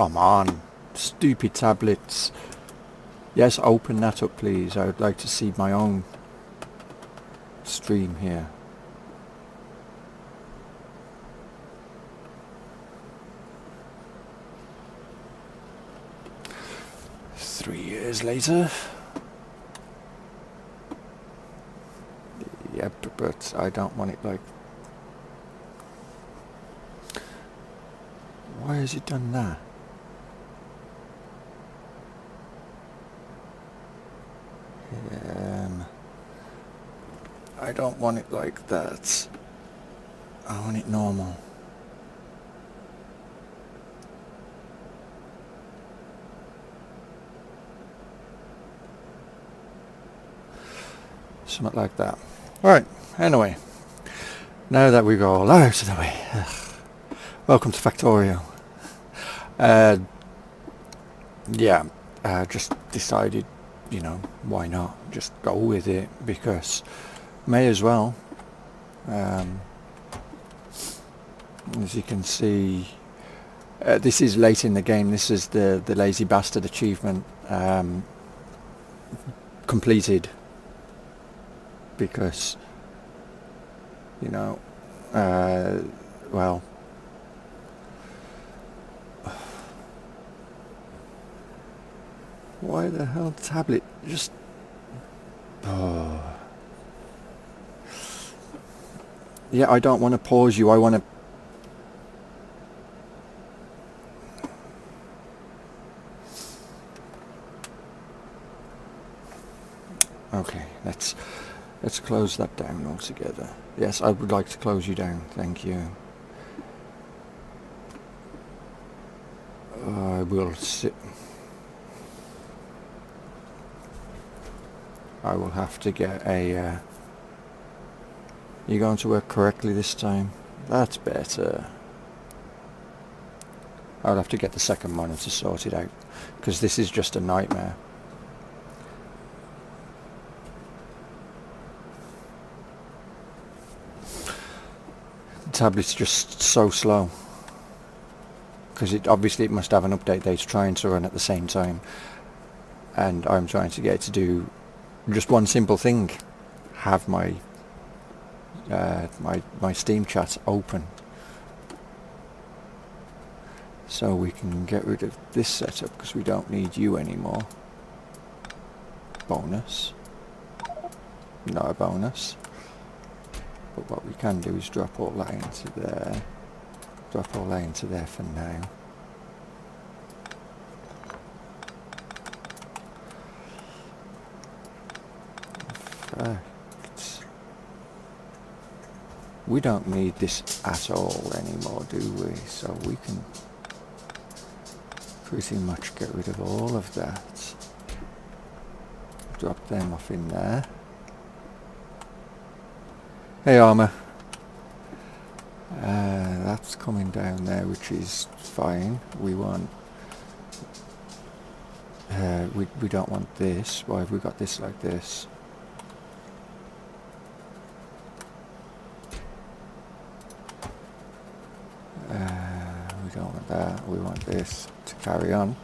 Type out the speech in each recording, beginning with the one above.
Come on, stupid tablets. Yes, open that up please. I would like to see my own stream here. Years later. Yep, but I don't want it like... Why has it done that? I don't want it like that. I want it normal. Something like that. Alright, anyway. Now that we got all out of the way. Welcome to Factorio. Yeah, just decided, you know, why not? Just go with it, because may as well. As you can see, this is late in the game. This is the Lazy Bastard achievement completed. Because, you know, well, why the hell tablet just... Oh. Yeah, I don't want to pause you, I want to... Okay, let's close that down altogether. Yes, I would like to close you down, thank you. I will sit... I will have to get a... You going to work correctly this time? That's better. I'll have to get the second monitor sorted out, because this is just a nightmare. The tablet's just so slow, because it must have an update that it's trying to run at the same time, and I'm trying to get it to do just one simple thing: have my my Steam chat open, so we can get rid of this setup because we don't need you anymore. Bonus, not a bonus. But what we can do is drop all that into there. Drop all that into there for now. In fact, we don't need this at all anymore, do we? So we can pretty much get rid of all of that. Drop them off in there. Hey Armour, that's coming down there, which is fine. We want, we don't want this. Why have we got this like this? We don't want that. We want this to carry on.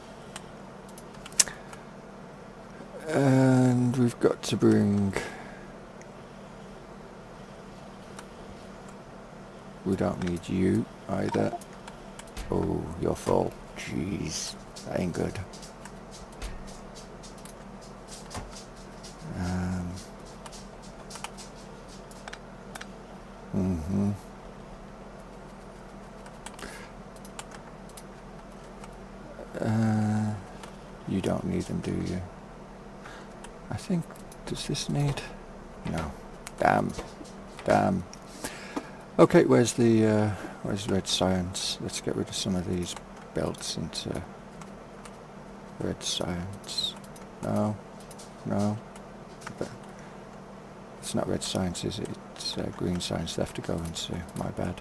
And we've got to bring... We don't need you either. Oh, your fault. Jeez, that ain't good. You don't need them, do you? I think, does this need? No. Damn. Damn. Okay, where's the red science? Let's get rid of some of these belts into red science. No, no. It's not red science, is it? It's green science they have to go into. My bad.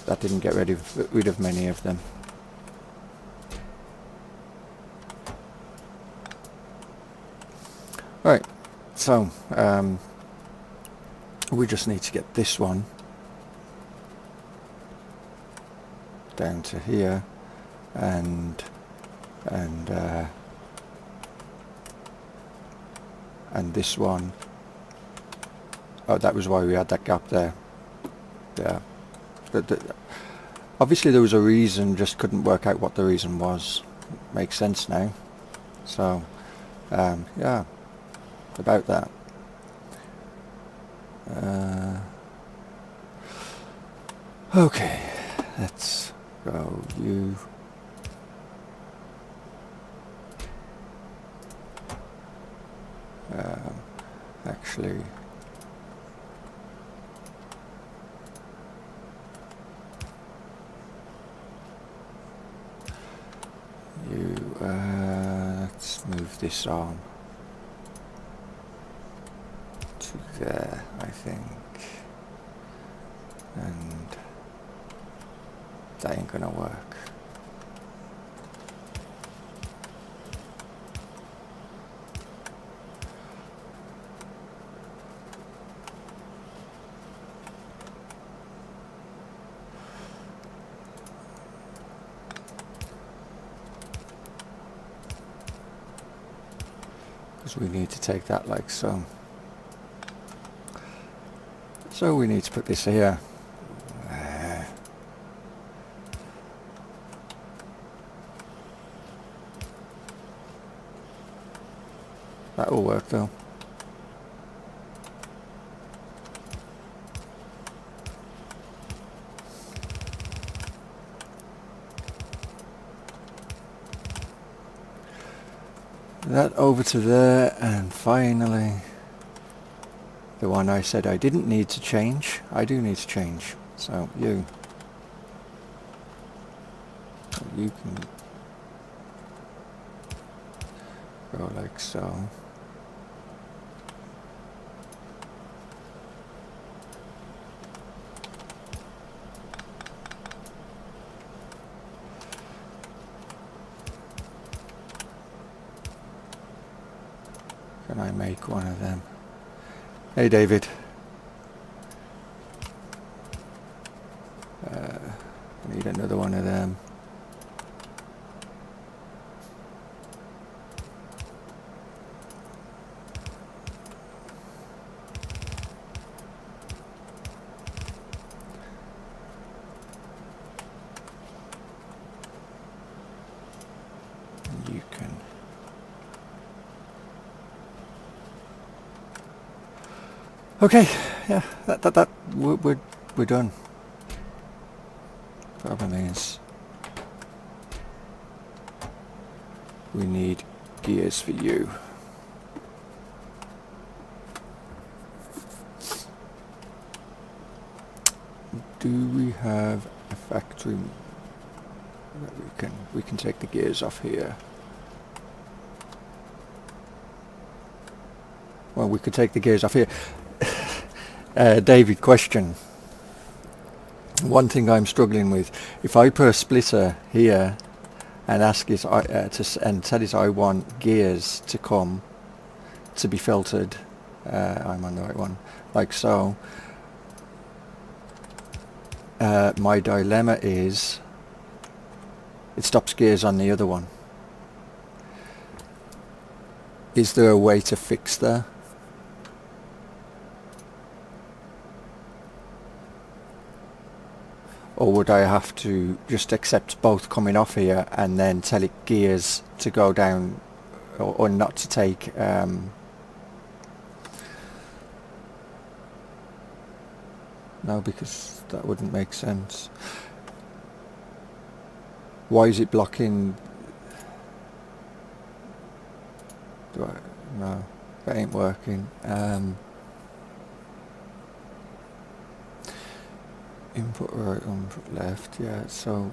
That didn't get rid of many of them. Right, so we just need to get this one down to here, and this one. Oh, that was why we had that gap there. Yeah. Obviously there was a reason, just couldn't work out what the reason was. Makes sense now. So, yeah, about that. Okay, let's go you. Actually, you, let's move this on to there, I think, and that ain't gonna work. We need to take that like so. So we need to put this here. That'll work though. That over to there, and finally the one I said I didn't need to change, I do need to change. So you can go like so. Can I make one of them? Hey David. I need another one of them. You can. Okay, yeah, we're done. Problem is, we need gears for you. Do we have a factory that we can take the gears off here? Well, we could take the gears off here. David, question. One thing I'm struggling with, if I put a splitter here and ask it and tell it I want gears to come to be filtered, I'm on the right one, like so. My dilemma is it stops gears on the other one. Is there a way to fix that? Or would I have to just accept both coming off here and then tell it gears to go down, or not to take no, because that wouldn't make sense. Why is it blocking? No, that ain't working. Input right, input left, yeah, so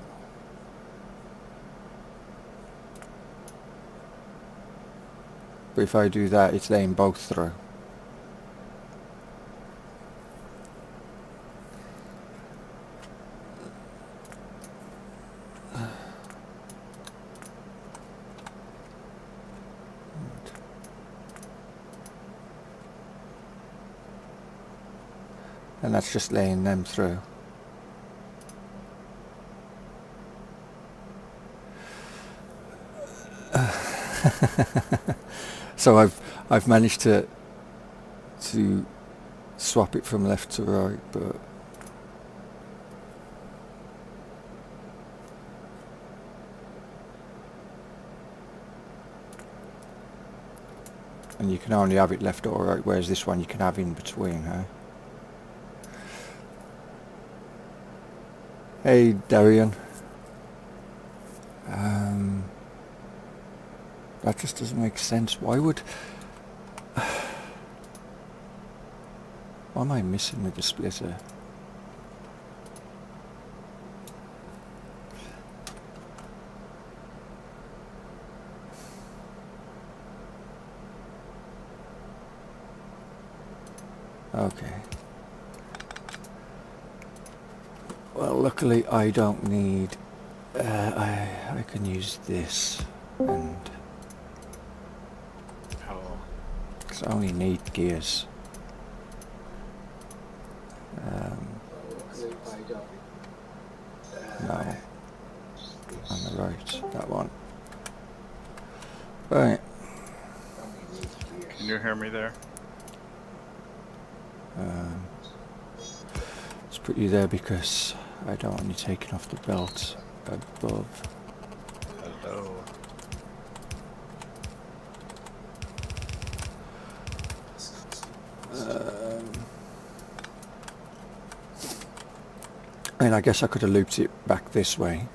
but if I do that, it's laying both through. And that's just laying them through. So I've managed to swap it from left to right, but and you can only have it left or right, whereas this one you can have in between, huh? Hey Darian. That just doesn't make sense. Why would... What am I missing with the splitter? Okay. Well, luckily I don't need... I can use this, and... because I only need gears. No. On the right, that one. Right. Can you hear me there? Let's put you there because I don't want you taking off the belt above. Hello. And I guess I could have looped it back this way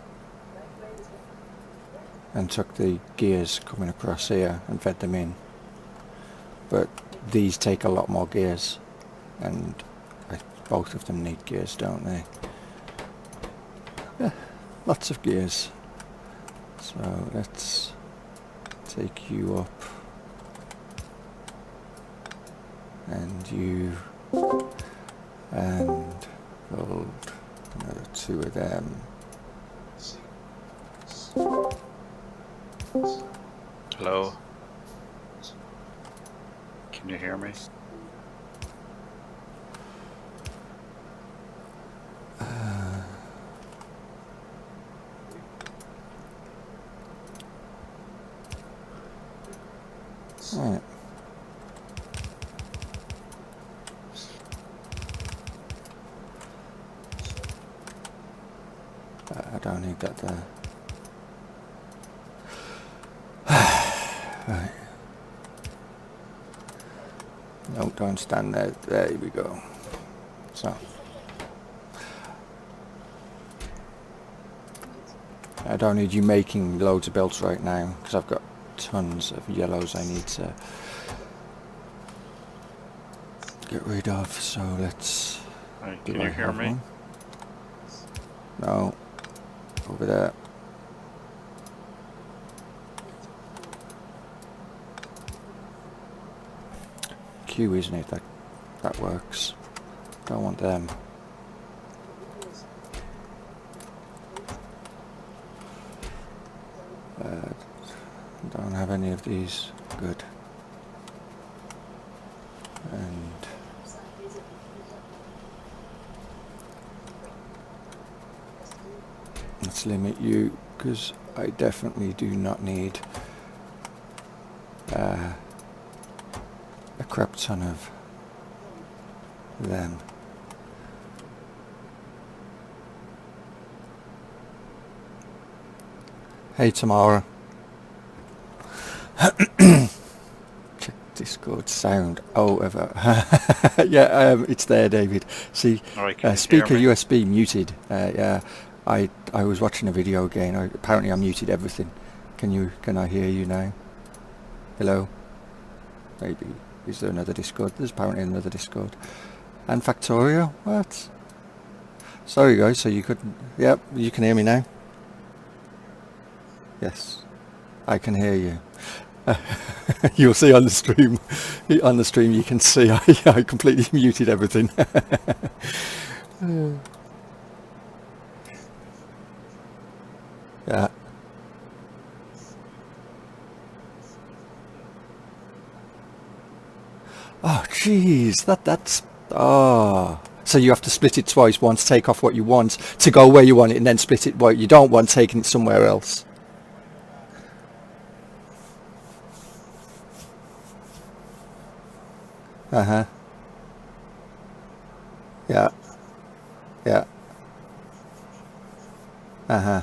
and took the gears coming across here and fed them in, but these take a lot more gears, and both of them need gears, don't they? Yeah, lots of gears. So let's take you up, and you, and build another two of them. Hello. Can you hear me? Right. I don't need that there. Right. No, don't stand there. There we go. So. I don't need you making loads of belts right now, because I've got tons of yellows I need to get rid of, so let's... Can you hear me? One? No. Over there. Q, isn't it? That works. Don't want them. Don't have any of these. Good. And let's limit you, because I definitely do not need a crap ton of them. Hey Tamara. Check Discord sound. Oh, ever. Yeah, it's there, David. See, speaker USB muted. Yeah, I was watching a video again. Apparently I muted everything. Can I hear you now? Hello? Maybe. Is there another Discord? There's apparently another Discord. And Factorio? What? Sorry guys, so you couldn't... Yep, you can hear me now? Yes. I can hear you. You'll see on the stream. On the stream you can see I completely muted everything. Yeah. Oh jeez, that's oh. So you have to split it twice. Once take off what you want to go where you want it, and then split it what you don't want, taking it somewhere else. Uh-huh. Yeah. Yeah. Uh-huh.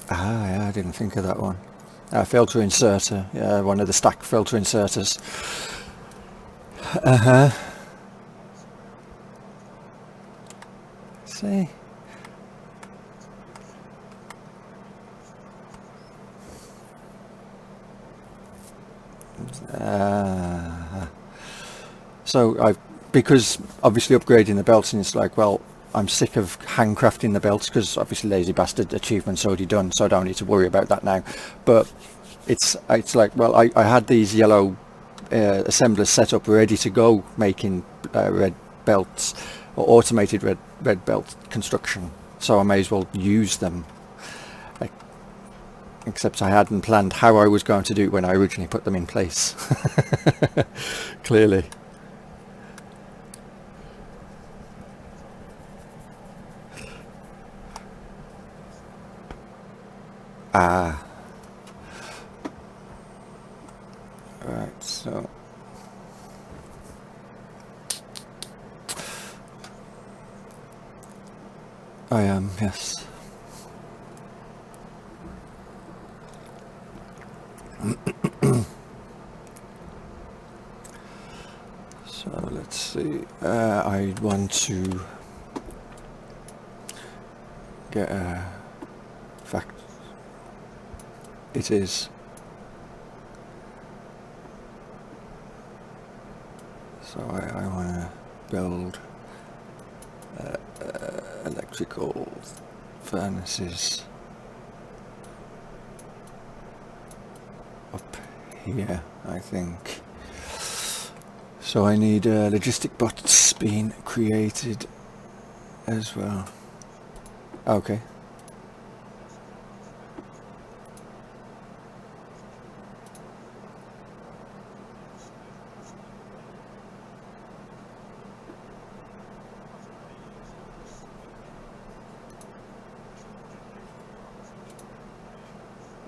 Ah, yeah, I didn't think of that one. Filter inserter. Yeah, one of the stack filter inserters. Uh-huh. See? So because obviously upgrading the belts, and it's like, well, I'm sick of handcrafting the belts because obviously Lazy Bastard achievement's already done, so I don't need to worry about that now. But it's like, well, I had these yellow assemblers set up ready to go making red belts, or automated red belt construction, so I may as well use them. Except I hadn't planned how I was going to do it when I originally put them in place. Clearly. Ah. Right, so... I am, yes. So let's see. I want to get a fact. It is. So I want to build electrical furnaces up here, I think. So I need logistic bots being created as well. Okay.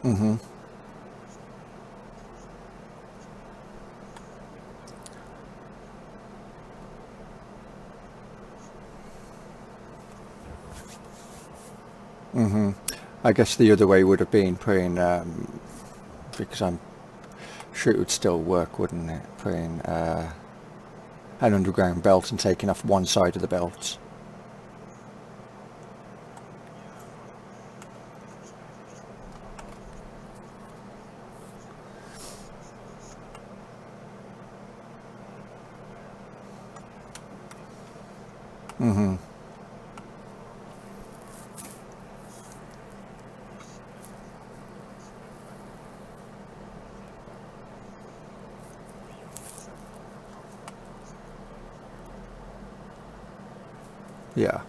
Mm-hmm. Mm-hmm. I guess the other way would have been putting, because I'm sure it would still work, wouldn't it? Putting an underground belt and taking off one side of the belt. Mm-hmm. Yeah.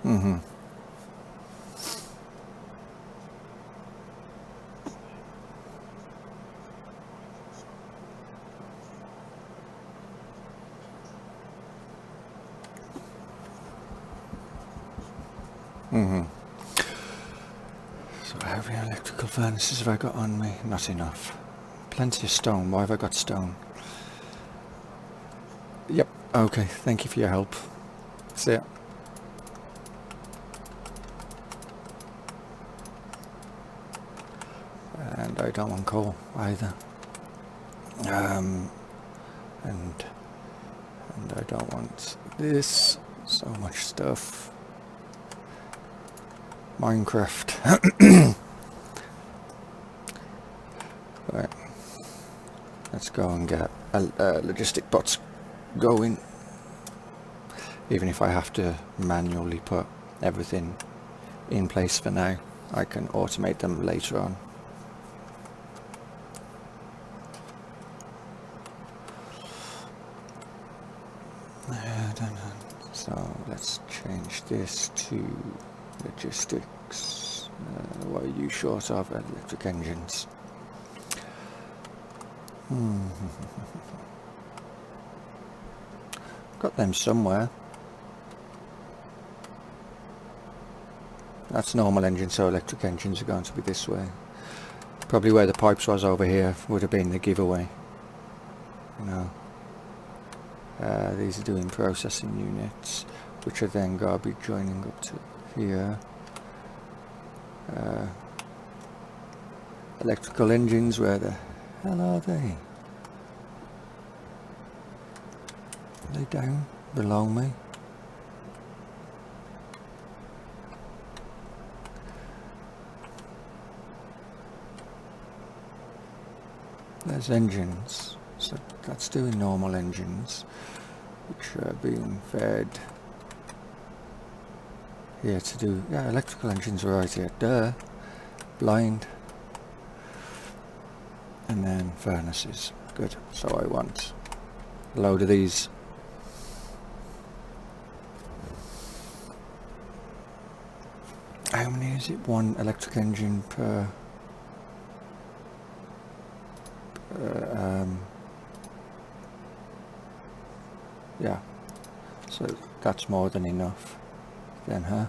Mm-hmm. Mm-hmm. So how many electrical furnaces have I got on me? Not enough. Plenty of stone. Why have I got stone? Yep. Okay. Thank you for your help. See ya. And I don't want coal either. And I don't want this. So much stuff. Minecraft. Right. Let's go and get logistic bots going. Even if I have to manually put everything in place for now, I can automate them later on. So let's change this to logistics. What are you short of? Electric engines. Got them somewhere. That's normal engine, so electric engines are going to be this way. Probably where the pipes was over here would have been the giveaway. You know. These are doing processing units, which are then going to be joining up to here. Electrical engines, where the hell are they? Are they down below me? There's engines, so that's doing normal engines, which are being fed here to do, yeah, electrical engines are right here, duh, blind, and then furnaces, good, so I want a load of these. How many is it? One electric engine per yeah, so that's more than enough then, huh?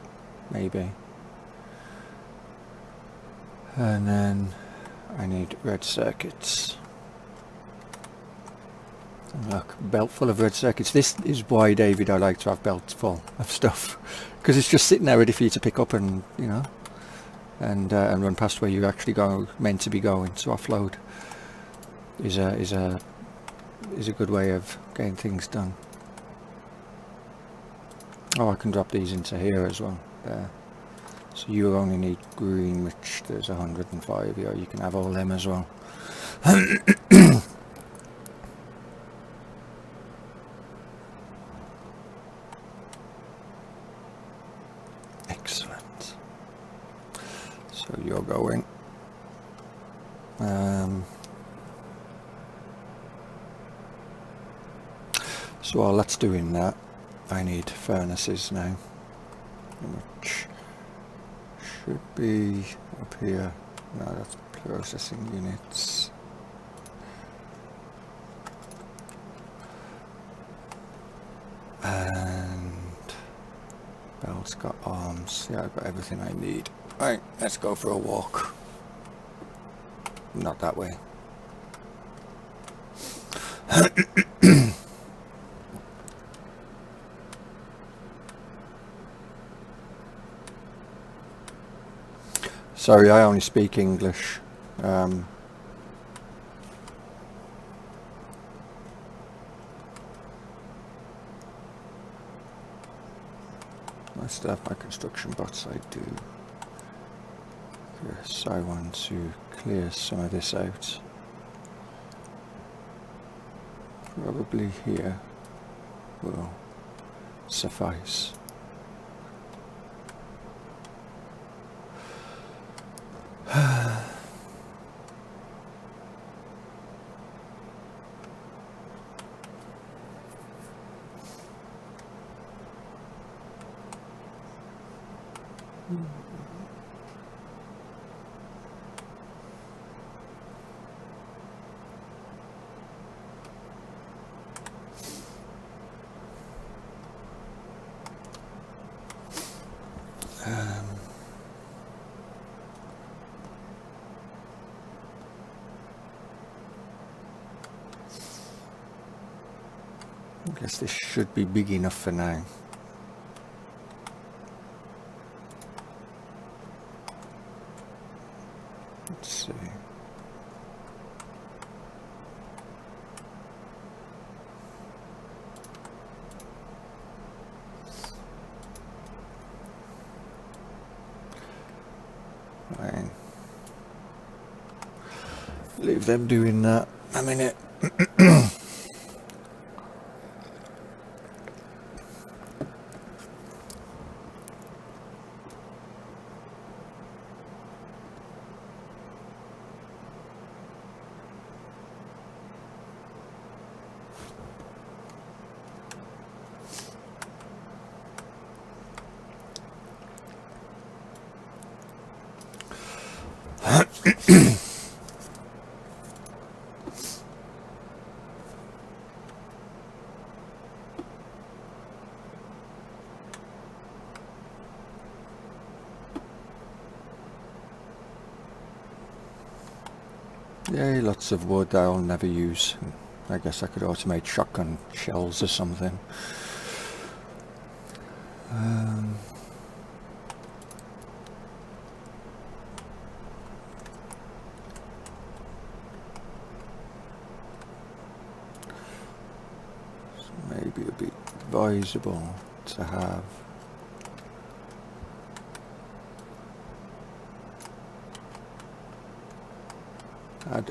Maybe. And then I need red circuits. And look, belt full of red circuits. This is why, David, I like to have belts full of stuff, because it's just sitting there ready for you to pick up and, you know, and run past where you're actually meant to be going. So offload is a good way of getting things done. Oh, I can drop these into here as well. There. So you only need green, which there's 105 here. You can have all them as well. Excellent. So you're going. So while that's doing that, I need furnaces now, which should be up here. No, that's processing units. And belt's got arms. Yeah, I've got everything I need. Right, let's go for a walk. Not that way. Sorry, I only speak English. My stuff, my construction bots, I do. Yes, I want to clear some of this out. Probably here will suffice. I guess this should be big enough for now. Let's see. Fine. Leave them doing that a minute. Yay, lots of wood that I'll never use. I guess I could automate shotgun shells or something. Maybe a bit advisable to have.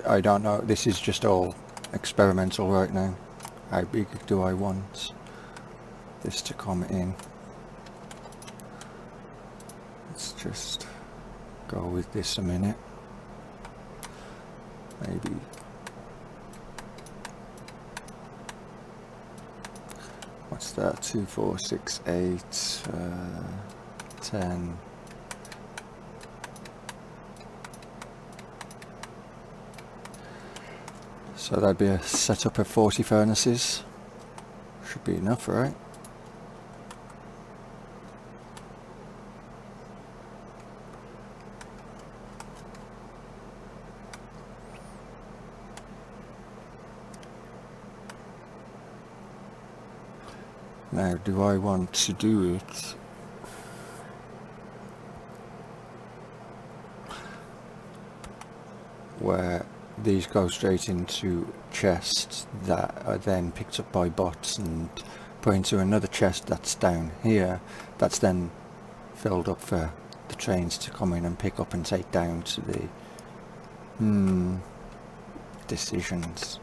I don't know, this is just all experimental right now. How big do I want this to come in? Let's just go with this a minute. Maybe what's that? 2, 4, 6, 8, 10. So that'd be a setup of 40 furnaces. Should be enough, right? Now, do I want to do it where these go straight into chests that are then picked up by bots and put into another chest that's down here, that's then filled up for the trains to come in and pick up and take down to the decisions?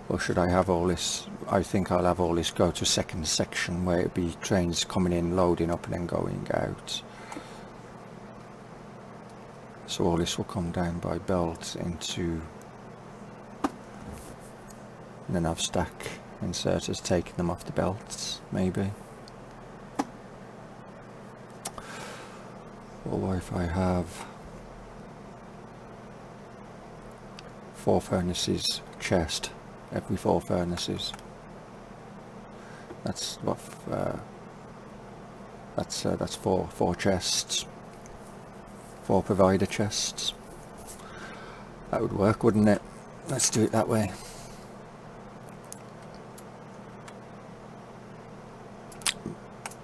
Or should I have all this? I think I'll have all this go to second section where it'd be trains coming in, loading up and then going out. So all this will come down by belt into, and then have stack inserters taking them off the belts, maybe. Or if I have 4 furnaces chest every 4 furnaces. That's what. That's 4 chests. 4 provider chests. That would work, wouldn't it? Let's do it that way.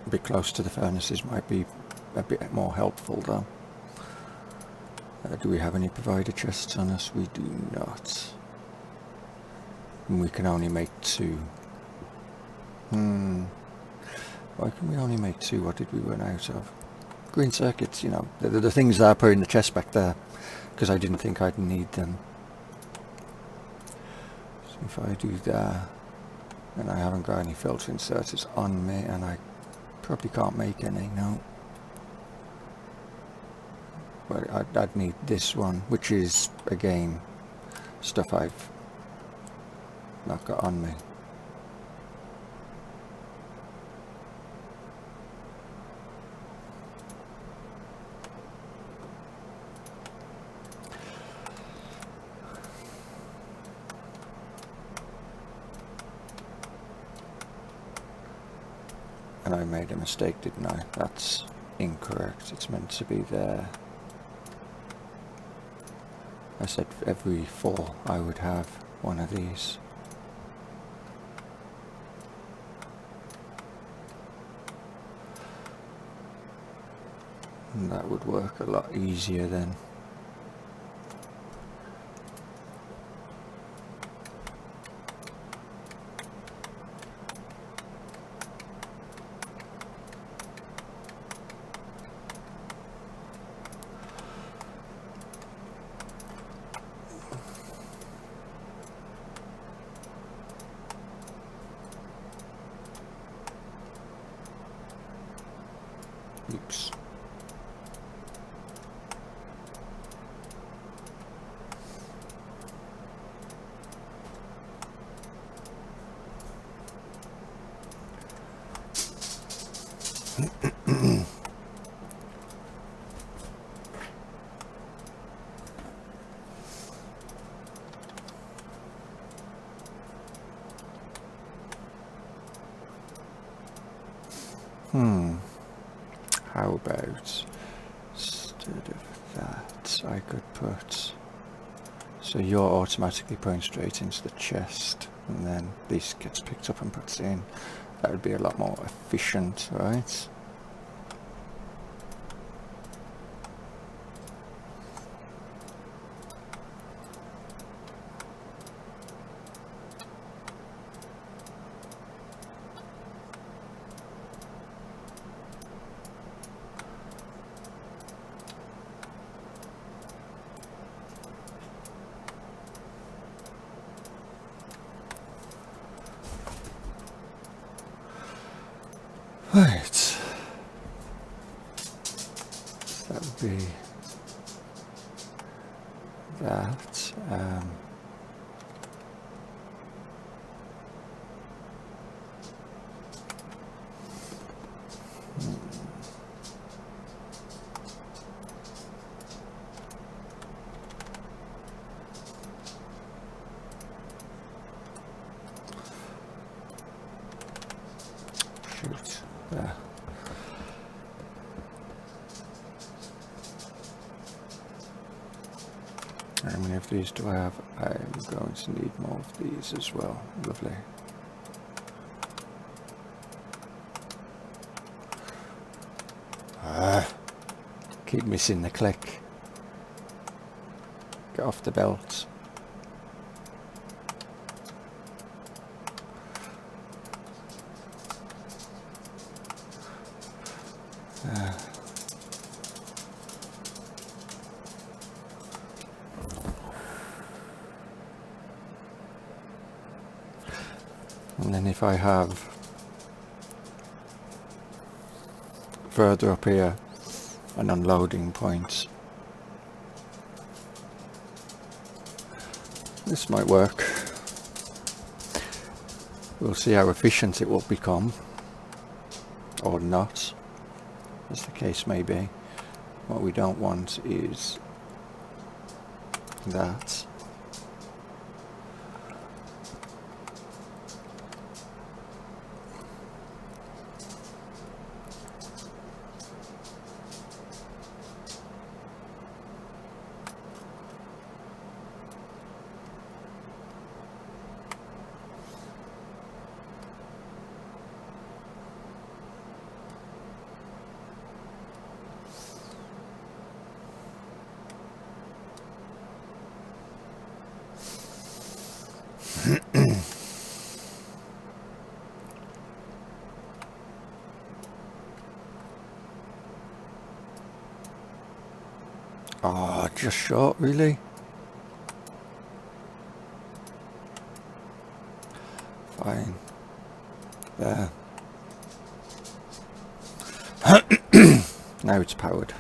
A bit close to the furnaces might be a bit more helpful though. Do we have any provider chests on us? We do not. And we can only make 2. Why can we only make 2? What did we run out of? Green circuits, you know, the things that I put in the chest back there, because I didn't think I'd need them. So if I do that, and I haven't got any filter inserters on me, and I probably can't make any, no. But I'd need this one, which is, again, stuff I've not got on me. And I made a mistake, didn't I? That's incorrect. It's meant to be there. I said every 4 I would have one of these. And that would work a lot easier then. Oops. How about instead of that? this I could put, so you're automatically putting straight into the chest, and then this gets picked up and put in. That would be a lot more efficient, right? Right, that would be that. Shoot, there. How many of these do I have? I'm going to need more of these as well. Lovely. Keep missing the click. Get off the belt. And then if I have further up here an unloading point, this might work. We'll see how efficient it will become, or not, as the case may be. What we don't want is that. Oh, just short, really? Fine. There. Now it's powered.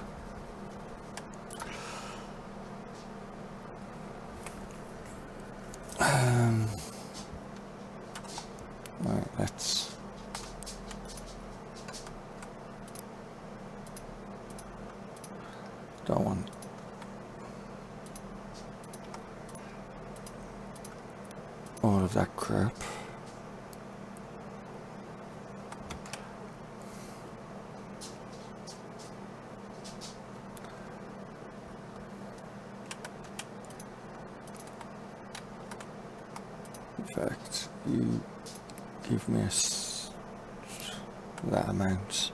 Right, let's... Don't want... all of that crap. In fact, you give me that amount,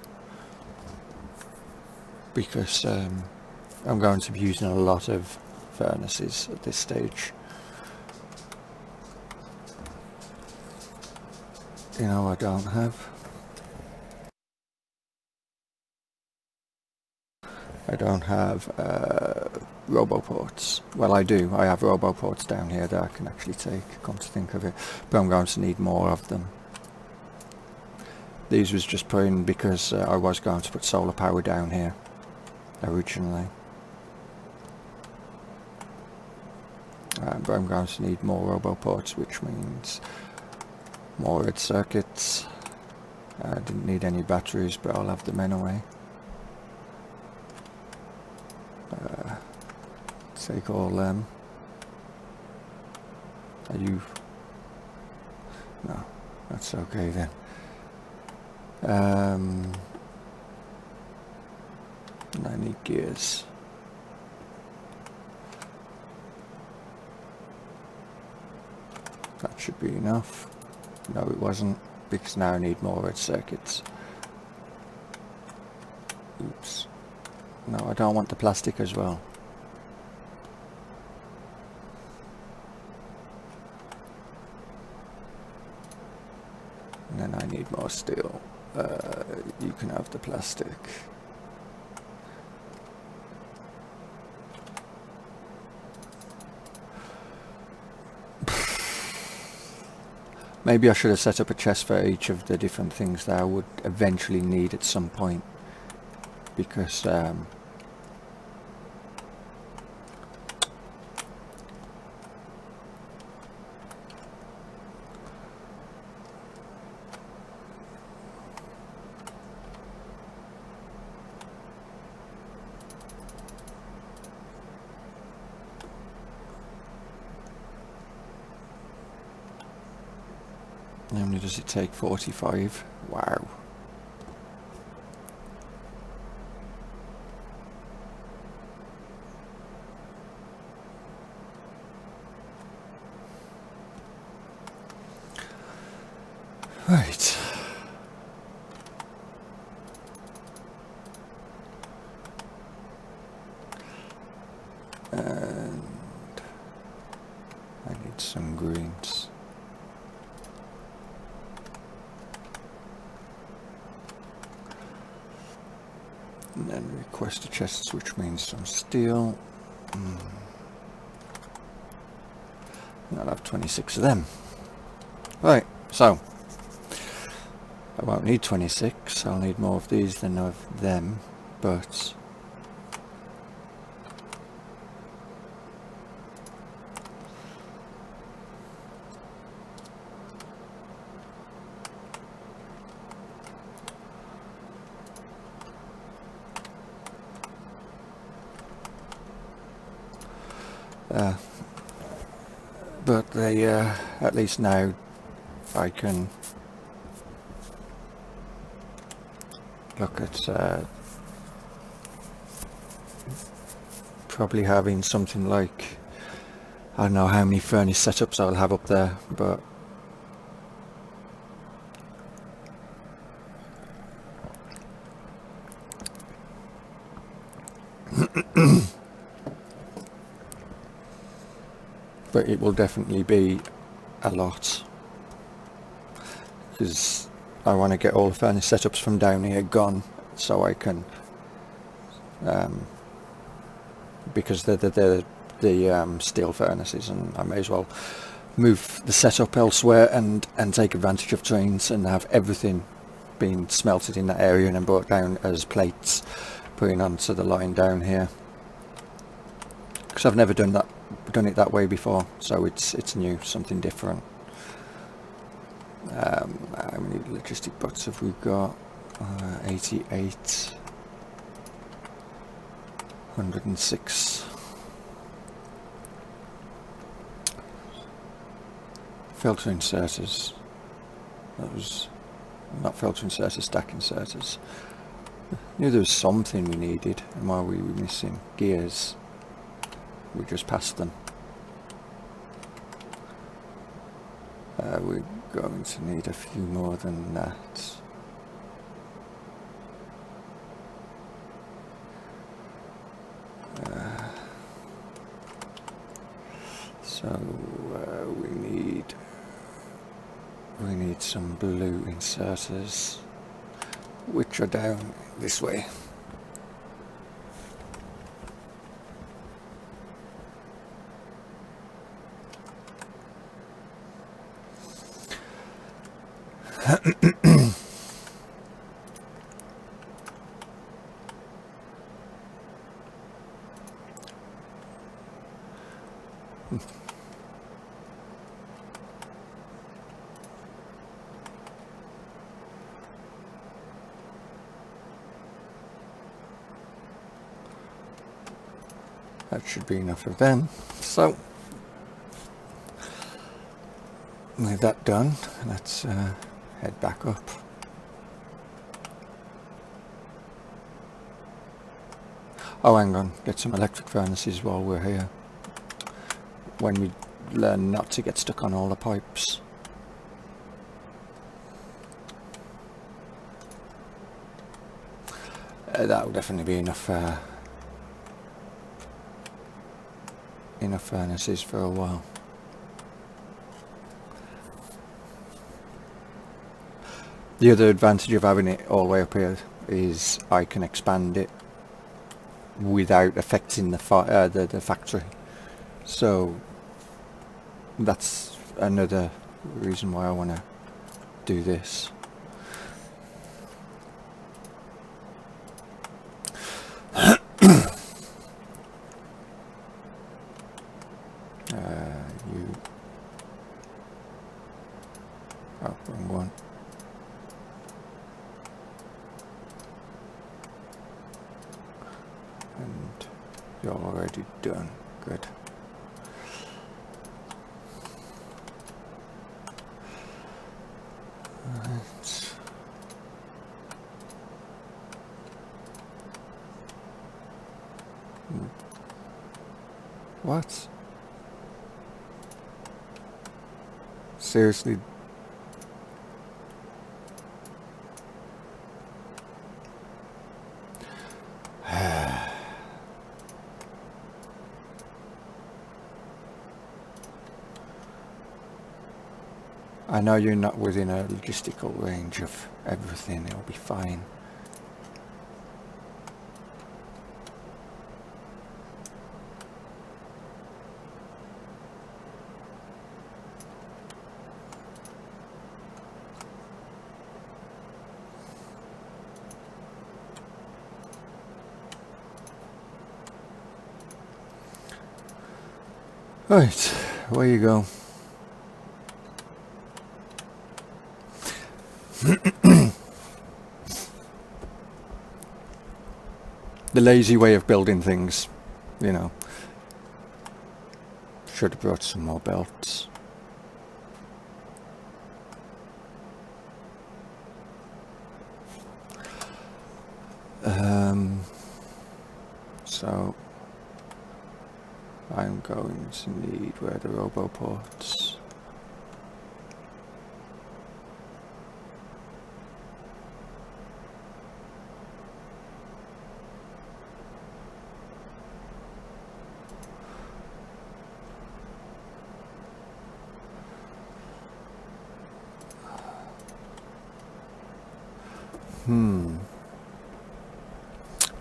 because I'm going to be using a lot of furnaces at this stage. You know, I don't have roboports. Well, I do. I have roboports down here that I can actually take, come to think of it, but I'm going to need more of them. These was just put in because I was going to put solar power down here originally. But I'm going to need more roboports, which means more red circuits. I didn't need any batteries, but I'll have them anyway. Take all them. Are you... No, that's okay then. And I need gears. That should be enough. No, it wasn't, because now I need more red circuits. Oops. No, I don't want the plastic as well. And then I need more steel. You can have the plastic. Maybe I should have set up a chest for each of the different things that I would eventually need at some point, because how many does it take? 45? Wow. Right. And I need some greens. And then request a chest, which means some steel. And I'll have 26 of them. Right, so I won't need 26, I'll need more of these than of them, but they at least now I can look at probably having something like, I don't know how many furnace setups I'll have up there, but but it will definitely be a lot, because I want to get all the furnace setups from down here gone, so I can because they're the steel furnaces, and I may as well move the setup elsewhere and take advantage of trains and have everything being smelted in that area and then brought down as plates, putting onto the line down here, because I've never done it that way before, so it's new, something different. How many logistic bots have we got? 88, 106. Filter inserters. That was not filter inserters, stack inserters. I knew there was something we needed, and what were we missing? Gears. We just passed them. We're going to need a few more than that. So we need some blue inserters, which are down this way. That should be enough of them. So with that done, let's head back up. Oh, hang on, get some electric furnaces while we're here. When we learn not to get stuck on all the pipes. That will definitely be enough enough furnaces for a while. The other advantage of having it all the way up here is I can expand it without affecting the factory. So that's another reason why I want to do this. Oh, wrong one. And you're already done. Good. Right. What? Seriously? I know you're not within a logistical range of everything, it'll be fine. Right, where you go. The lazy way of building things, you know. Should have brought some more belts. So I'm going to need where the robo ports.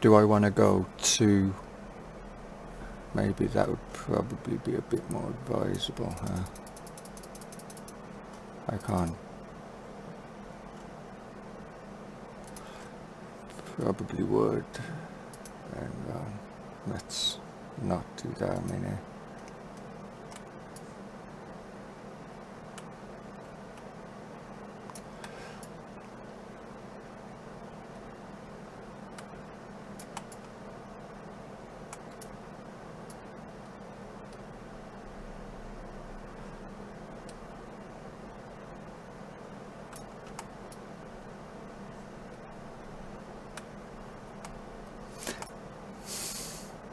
Do I want to go to... Maybe that would probably be a bit more advisable, huh? I can't. Probably would. And let's not do that many.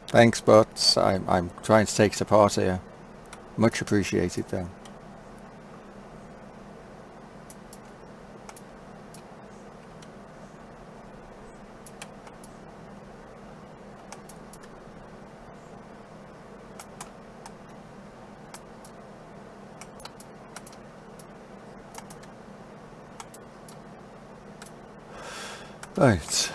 Thanks, bots. I'm trying to take it apart here. Much appreciated, though. Right.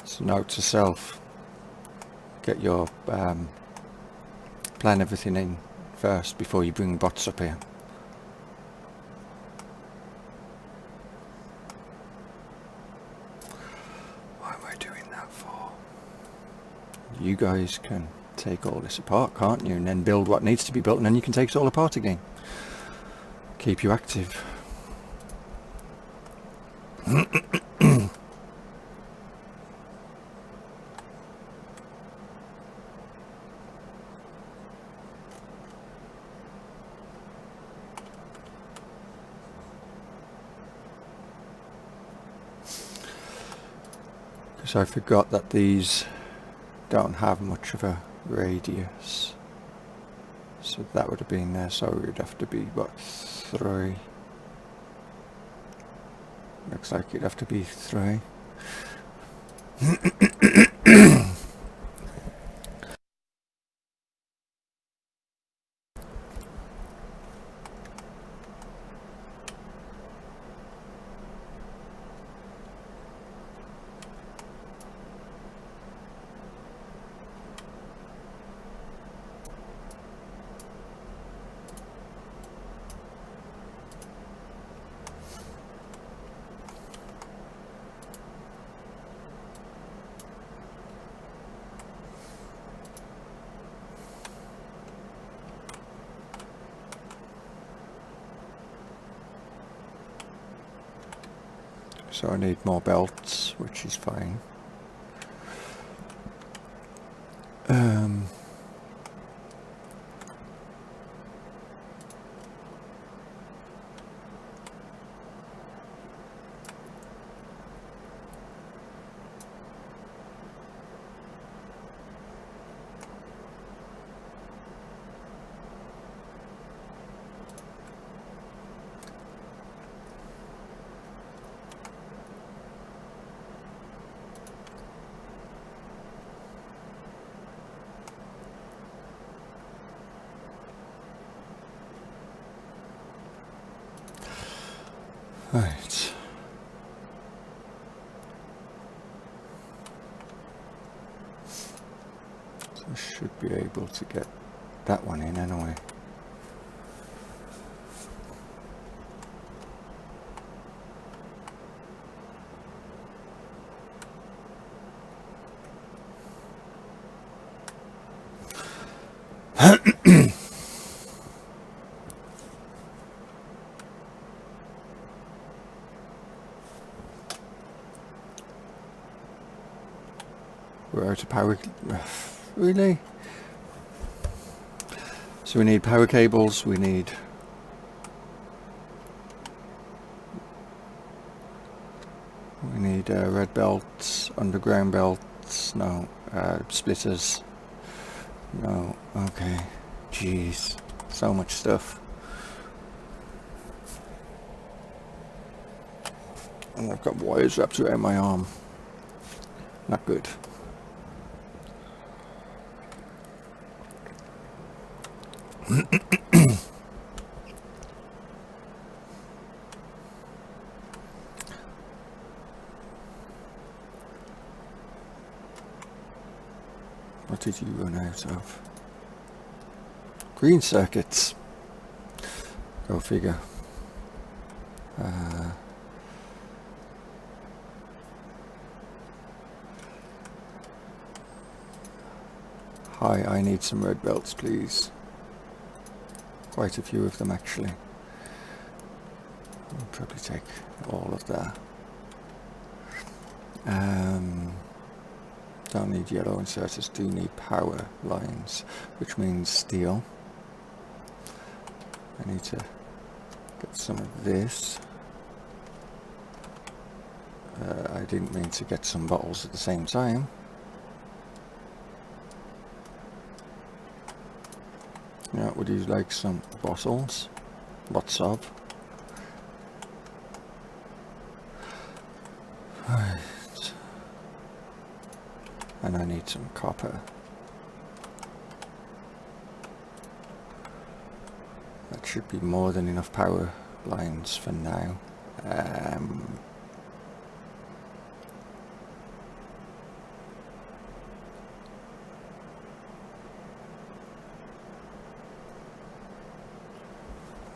So note to self, get your plan everything in first before you bring bots up here. What am I doing that for? You guys can take all this apart, can't you? And then build what needs to be built, and then you can take it all apart again. Keep you active. So I forgot that these don't have much of a radius. So that would have been there, so it would have to be, what, 3? Looks like it'd have to be 3. So I need more belts, which is fine. Right. So I should be able to get that one in anyway. We're out of power. Really? So we need power cables, we need red belts, underground belts, no, splitters, no, okay, jeez, so much stuff. And I've got wires wrapped around my arm, not good. What did you run out of? Green circuits. Go figure. Hi, I need some red belts, please. Quite a few of them, actually. I'll probably take all of that. Don't need yellow inserters, do need power lines, which means steel. I need to get some of this. I didn't mean to get some bottles at the same time. Yeah, would you like some bottles? Lots of. Right. And I need some copper. That should be more than enough power lines for now.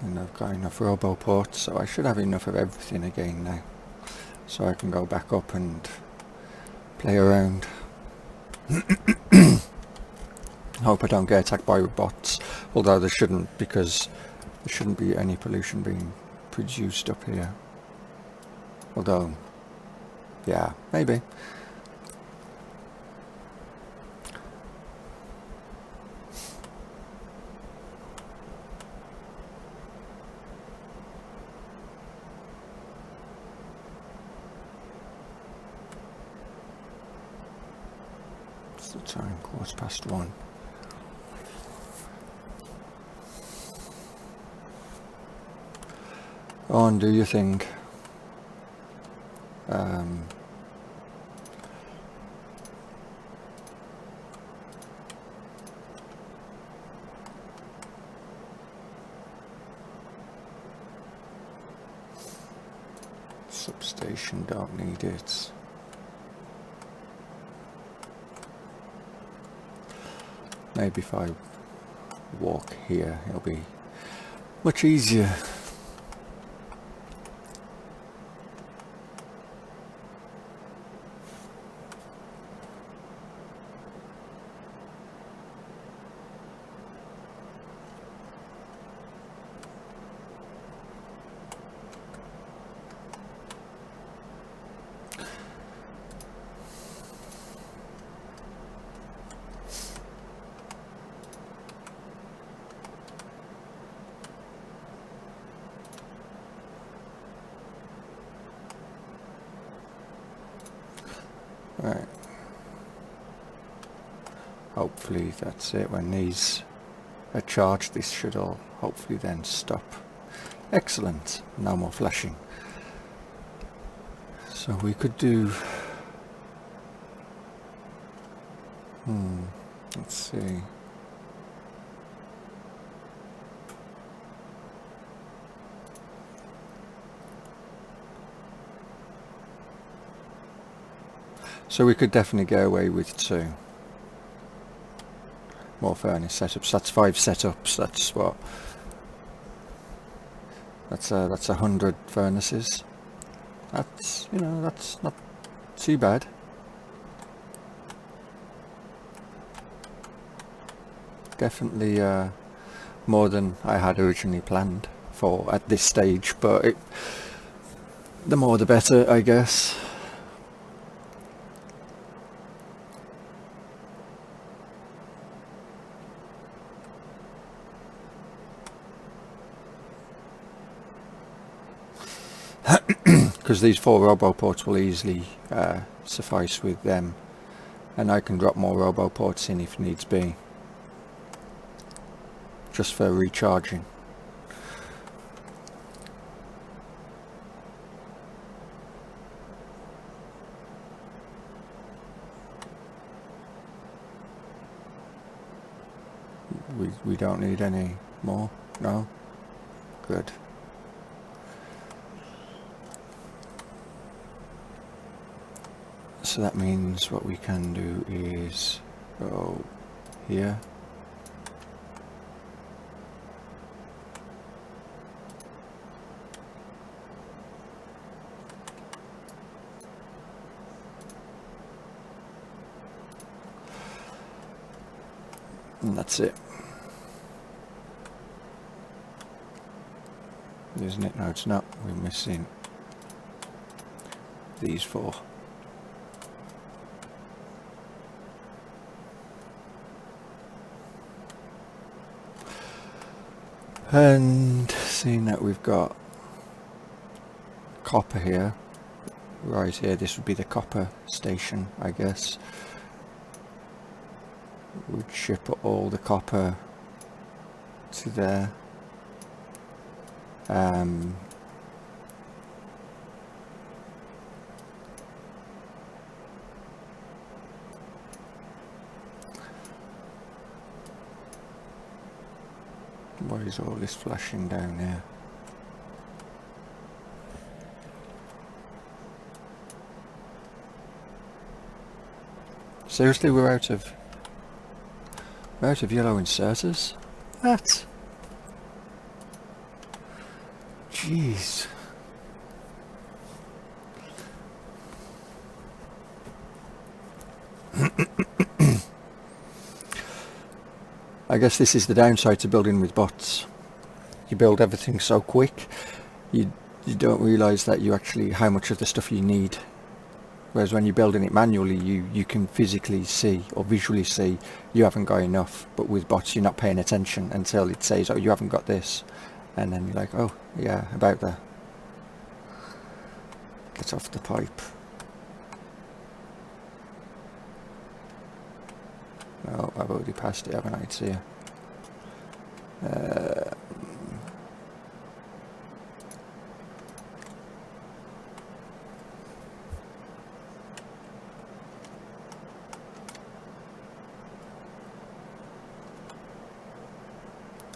And I've got enough robo ports, so I should have enough of everything again now. So I can go back up and play around. Hope I don't get attacked by bots, although there shouldn't, because there shouldn't be any pollution being produced up here. Although, yeah, maybe. the time? 1:15. Go on, do your thing. Substation, don't need it. Maybe if I walk here, it'll be much easier. Right. Hopefully that's it. When these are charged, this should all hopefully then stop. Excellent. No more flashing. So we could do... let's see. So we could definitely get away with 2 more furnace setups. That's 5 setups. That's what? That's 100 furnaces. That's, you know, that's not too bad. Definitely more than I had originally planned for at this stage, but the more the better, I guess. Because these 4 roboports will easily suffice with them, and I can drop more roboports in if needs be, just for recharging. We don't need any more? No? Good. So that means what we can do is go here. And that's it. Isn't it? No, it's not. We're missing these 4. And seeing that we've got copper here, right here, this would be the copper station, I guess. We'd ship all the copper to there. Why is all this flashing down here? Seriously, we're out of yellow inserters? That? Jeez. I guess this is the downside to building with bots. You build everything so quick, you don't realise that how much of the stuff you need. Whereas when you're building it manually, you can physically see or visually see you haven't got enough. But with bots, you're not paying attention until it says, oh, you haven't got this. And then you're like, oh, yeah, about that. Get off the pipe. No, I've already passed it, haven't I? It's here.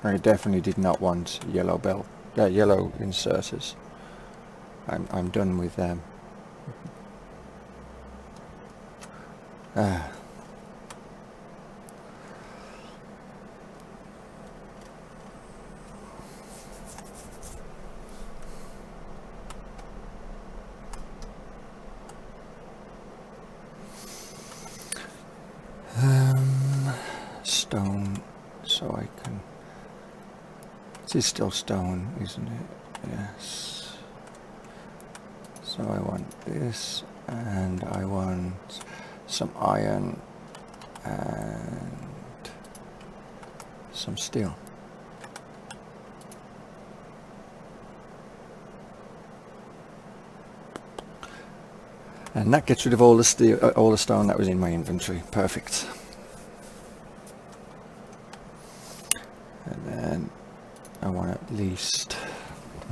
I definitely did not want yellow yellow inserters. I'm done with them. Stone, so I can... It is still stone, isn't it? Yes. So I want this, and I want some iron and some steel. And that gets rid of all the steel, all the stone that was in my inventory. Perfect. And then I want at least...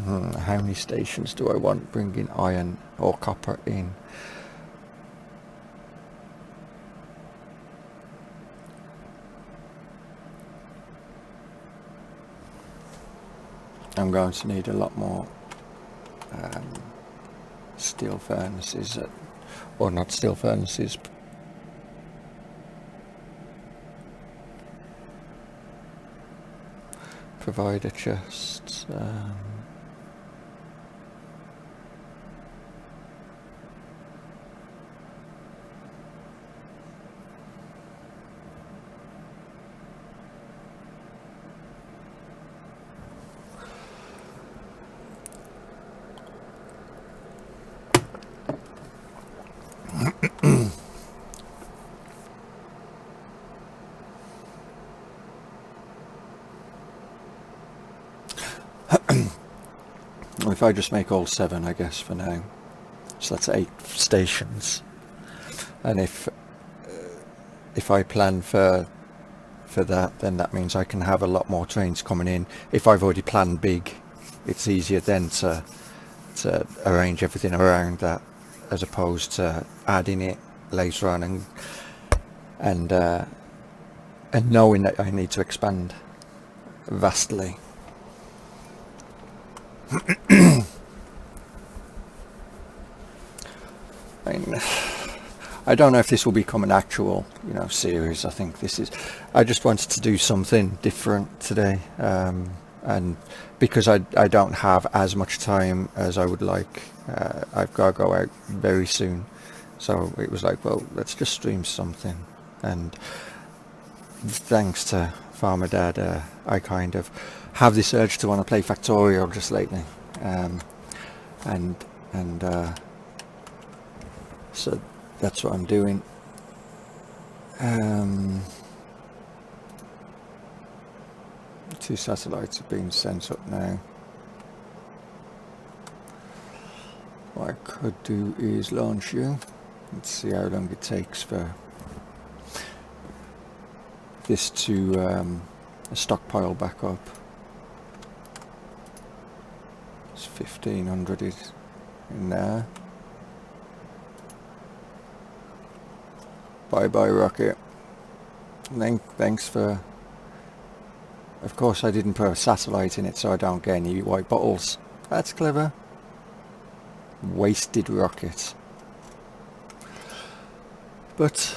how many stations do I want bringing iron or copper in? I'm going to need a lot more steel furnaces, or not steel furnaces, provider chests. If I just make all 7, I guess, for now, so that's 8 stations. And if I plan for that, then that means I can have a lot more trains coming in. If I've already planned big, it's easier then to arrange everything around that, as opposed to adding it later on and knowing that I need to expand vastly. I don't know if this will become an actual, series. I think I just wanted to do something different today, and because I don't have as much time as I would like, I've got to go out very soon, so it was like, well, let's just stream something. And thanks to Farmer Dad, I kind of have this urge to want to play Factorio just lately, so that's what I'm doing. 2 satellites have been sent up now. What I could do is launch you. Let's see how long it takes for this to stockpile back up. It's 1500 is in there. Bye bye rocket. Thanks for... Of course I didn't put a satellite in it so I don't get any white bottles. That's clever. Wasted rocket. But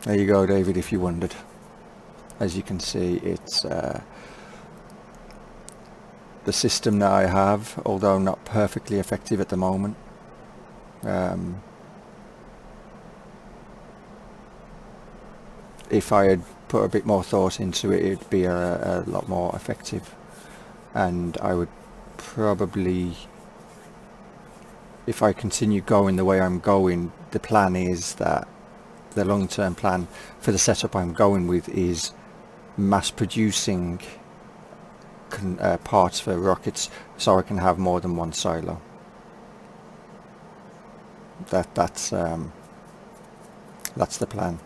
there you go, David, if you wondered. As you can see, it's the system that I have, although not perfectly effective at the moment. If I had put a bit more thought into it, it'd be a lot more effective, and I would probably, if I continue going the way I'm going, the plan is that the long-term plan for the setup I'm going with is mass producing parts for rockets, so I can have more than one silo. That's the plan.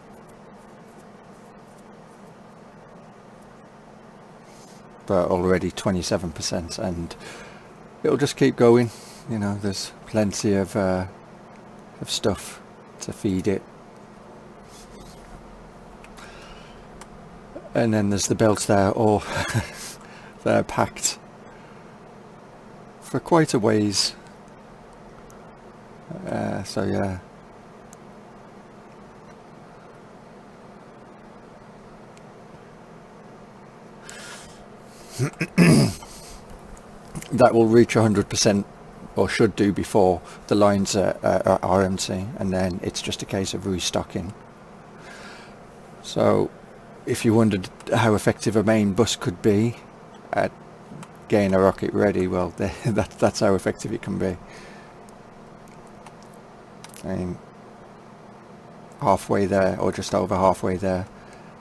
But already 27%, and it'll just keep going. You know, there's plenty of stuff to feed it. And then there's the belts there, all they're packed for quite a ways. So yeah. That will reach 100%, or should do, before the lines are empty, and then it's just a case of restocking. So if you wondered how effective a main bus could be at getting a rocket ready, well, that's how effective it can be. I mean, halfway there, or just over halfway there,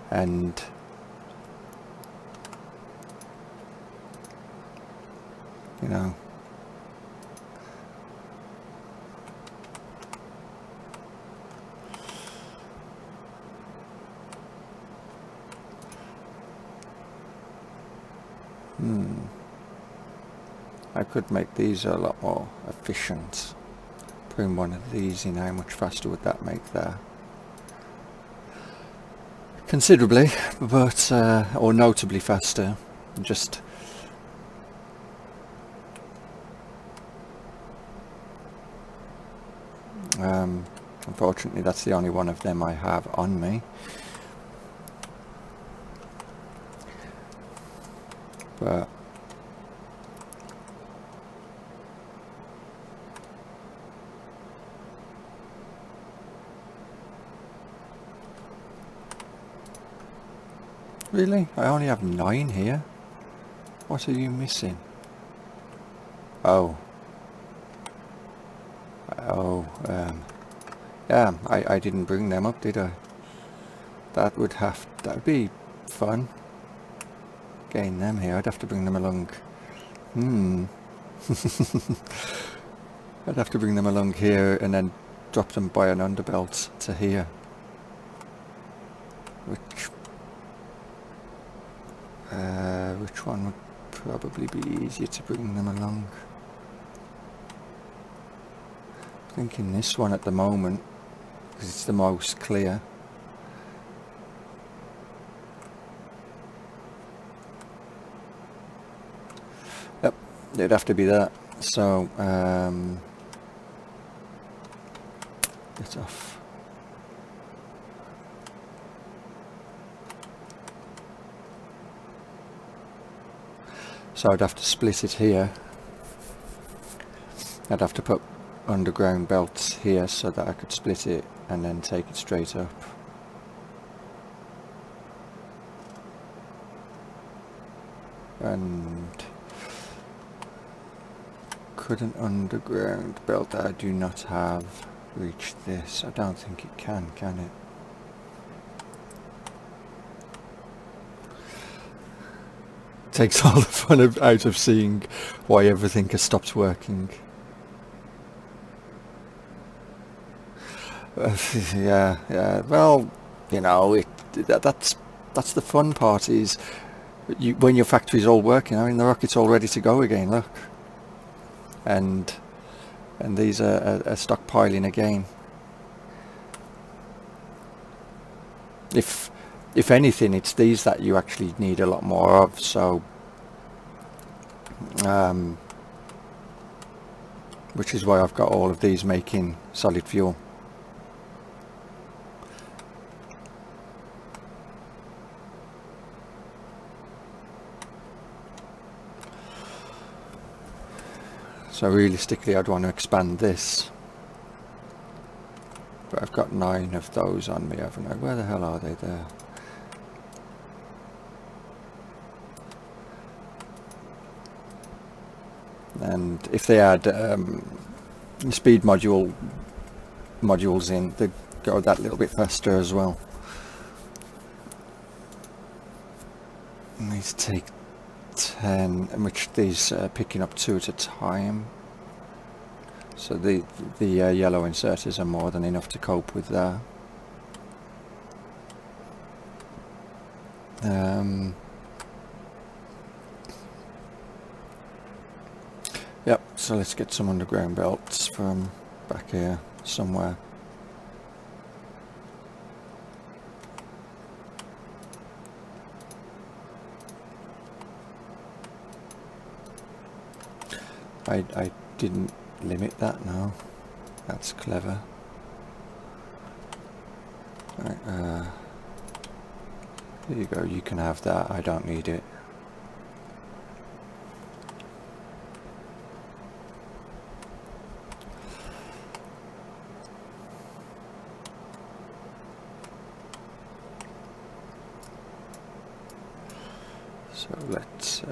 and you know, I could make these a lot more efficient. Putting one of these in, how much faster would that make there? Considerably, but or notably faster. Just unfortunately, that's the only one of them I have on me. But really, I only have 9 here. What are you missing? Oh. Yeah, I didn't bring them up, did I? That would be fun. Getting them here, I'd have to bring them along. I'd have to bring them along here and then drop them by an underbelt to here. Which one would probably be easier to bring them along? I'm thinking this one at the moment, because it's the most clear. Yep, it'd have to be that. So, get off. So I'd have to split it here. I'd have to put underground belts here so that I could split it and then take it straight up. And could an underground belt that I do not have reach this? I don't think it can it? Takes all the fun out of seeing why everything has stopped working. Yeah. Well, you know, that's the fun part, is when your factory's all working. I mean, the rocket's all ready to go again. Look, and these are stockpiling again. If anything, it's these that you actually need a lot more of, so which is why I've got all of these making solid fuel. So realistically, I'd want to expand this. But I've got 9 of those on me, haven't I? Where the hell are they there? And if they add speed modules in, they'd go that little bit faster as well. And these take 10, and which these are picking up 2 at a time. So the yellow inserters are more than enough to cope with that. Yep, so let's get some underground belts from back here somewhere. I didn't limit that, no. That's clever. Right, there you go, you can have that, I don't need it. So let's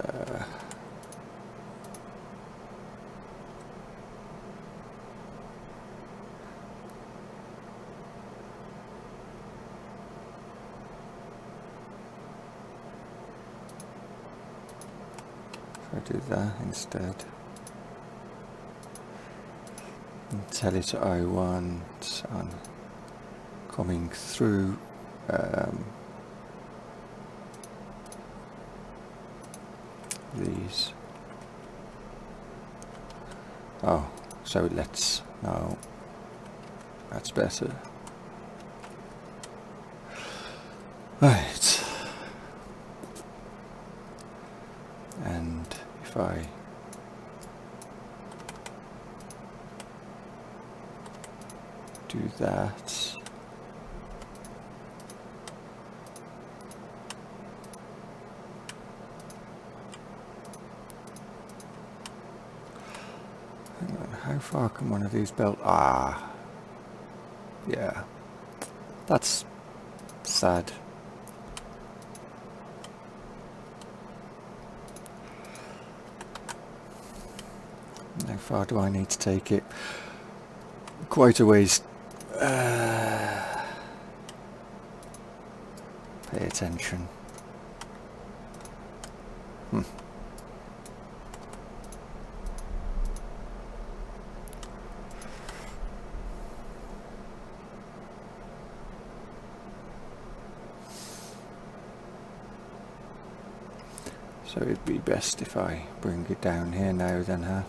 do that instead. And tell it I want on coming through these. Oh, so let's, no, that's better. Right. And if I do that, hang on, how far can one of these belt? Ah, yeah, that's sad. How far do I need to take it? Quite a ways. Pay attention. So it'd be best if I bring it down here now then, huh?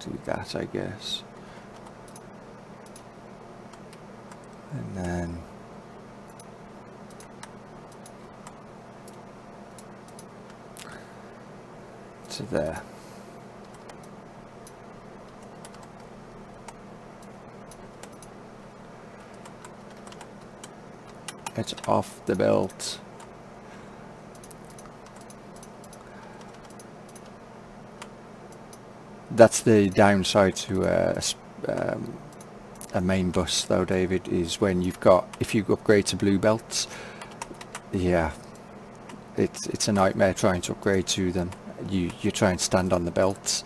Do that, I guess, and then to there. It's off the belt. That's the downside to a main bus though, David, is when you've got, if you upgrade to blue belts, yeah, it's a nightmare trying to upgrade to them. You try and stand on the belts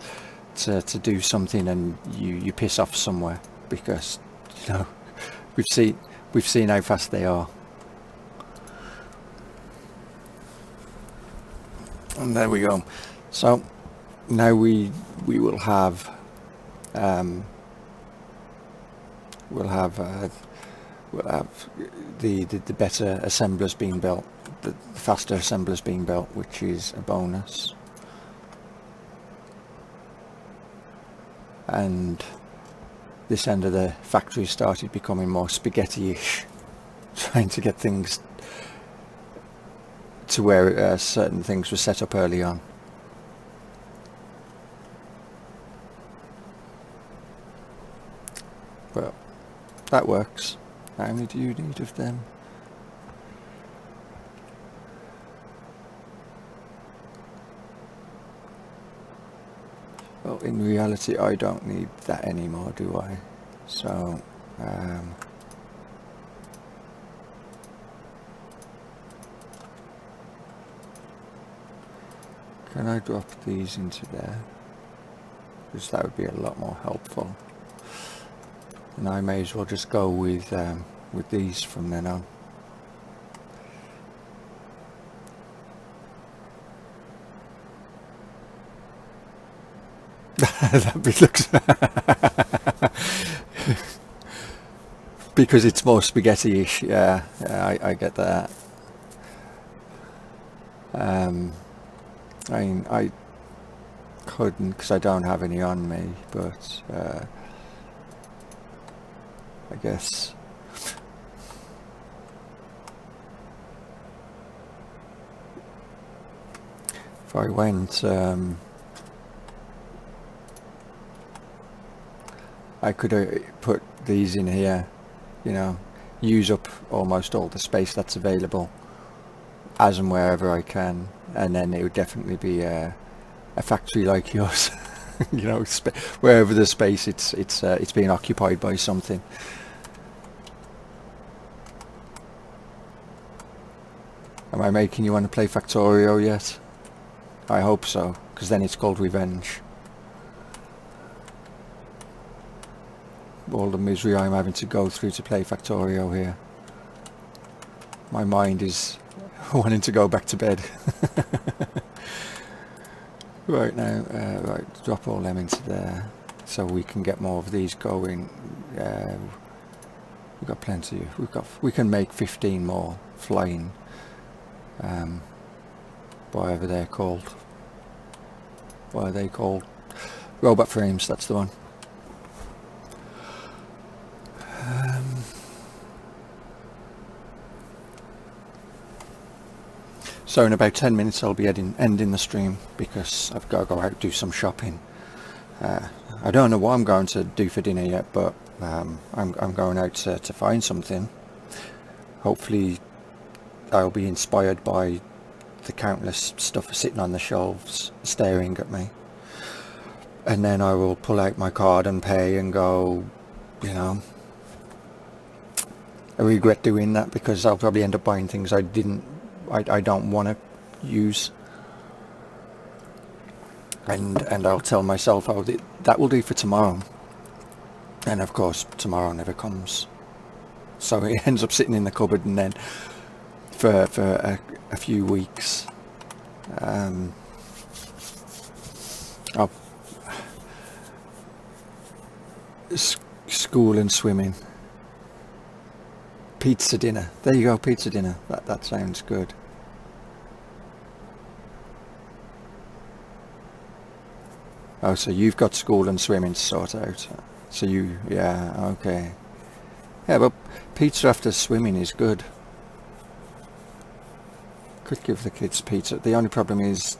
to do something and you piss off somewhere because, you know, we've seen how fast they are. And there we go. So now we will have we'll have the better assemblers being built, the faster assemblers being built, which is a bonus. And this end of the factory started becoming more spaghetti-ish, trying to get things to where certain things were set up early on. Well, that works. How many do you need of them? Well, in reality, I don't need that anymore, do I? So, can I drop these into there? Because that would be a lot more helpful. And I may as well just go with these from then on. That bit looks because it's more spaghetti-ish. Yeah, I get that. I mean, I couldn't because I don't have any on me, but I guess if I went, I could put these in here, you know, use up almost all the space that's available as and wherever I can, and then it would definitely be a factory like yours. You know, wherever the space, it's being occupied by something. Am I making you want to play Factorio yet? I hope so, because then it's called revenge. All the misery I'm having to go through to play Factorio here. My mind is wanting to go back to bed. Right now, right, drop all them into there, so we can get more of these going. We've got plenty. We can make 15 more flying, whatever they're called. What are they called? Robot frames. That's the one. So in about 10 minutes I'll be ending the stream because I've got to go out and do some shopping. I don't know what I'm going to do for dinner yet, but I'm going out to find something. Hopefully I'll be inspired by the countless stuff sitting on the shelves staring at me. And then I will pull out my card and pay and go, you know, I regret doing that because I'll probably end up buying things I don't want to use, and I'll tell myself, oh, that will do for tomorrow, and of course tomorrow never comes, so it ends up sitting in the cupboard, and then for a few weeks school and swimming, pizza dinner, there you go, pizza dinner, that sounds good. Oh, so you've got school and swimming to sort out. So yeah, okay. Yeah, but pizza after swimming is good. Could give the kids pizza. The only problem is,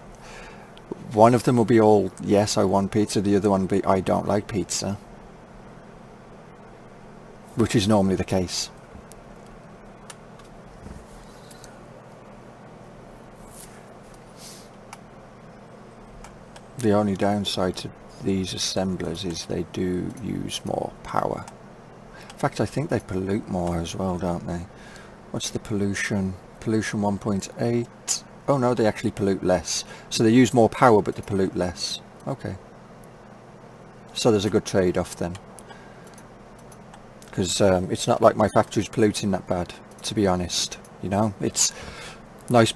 one of them will be all, yes, I want pizza. The other one will be, I don't like pizza. Which is normally the case. The only downside to these assemblers is they do use more power. In fact, I think they pollute more as well, don't they? What's the pollution? Pollution 1.8. Oh no, they actually pollute less. So they use more power, but they pollute less. Okay. So there's a good trade-off then. Because it's not like my factory's polluting that bad, to be honest. You know, it's nice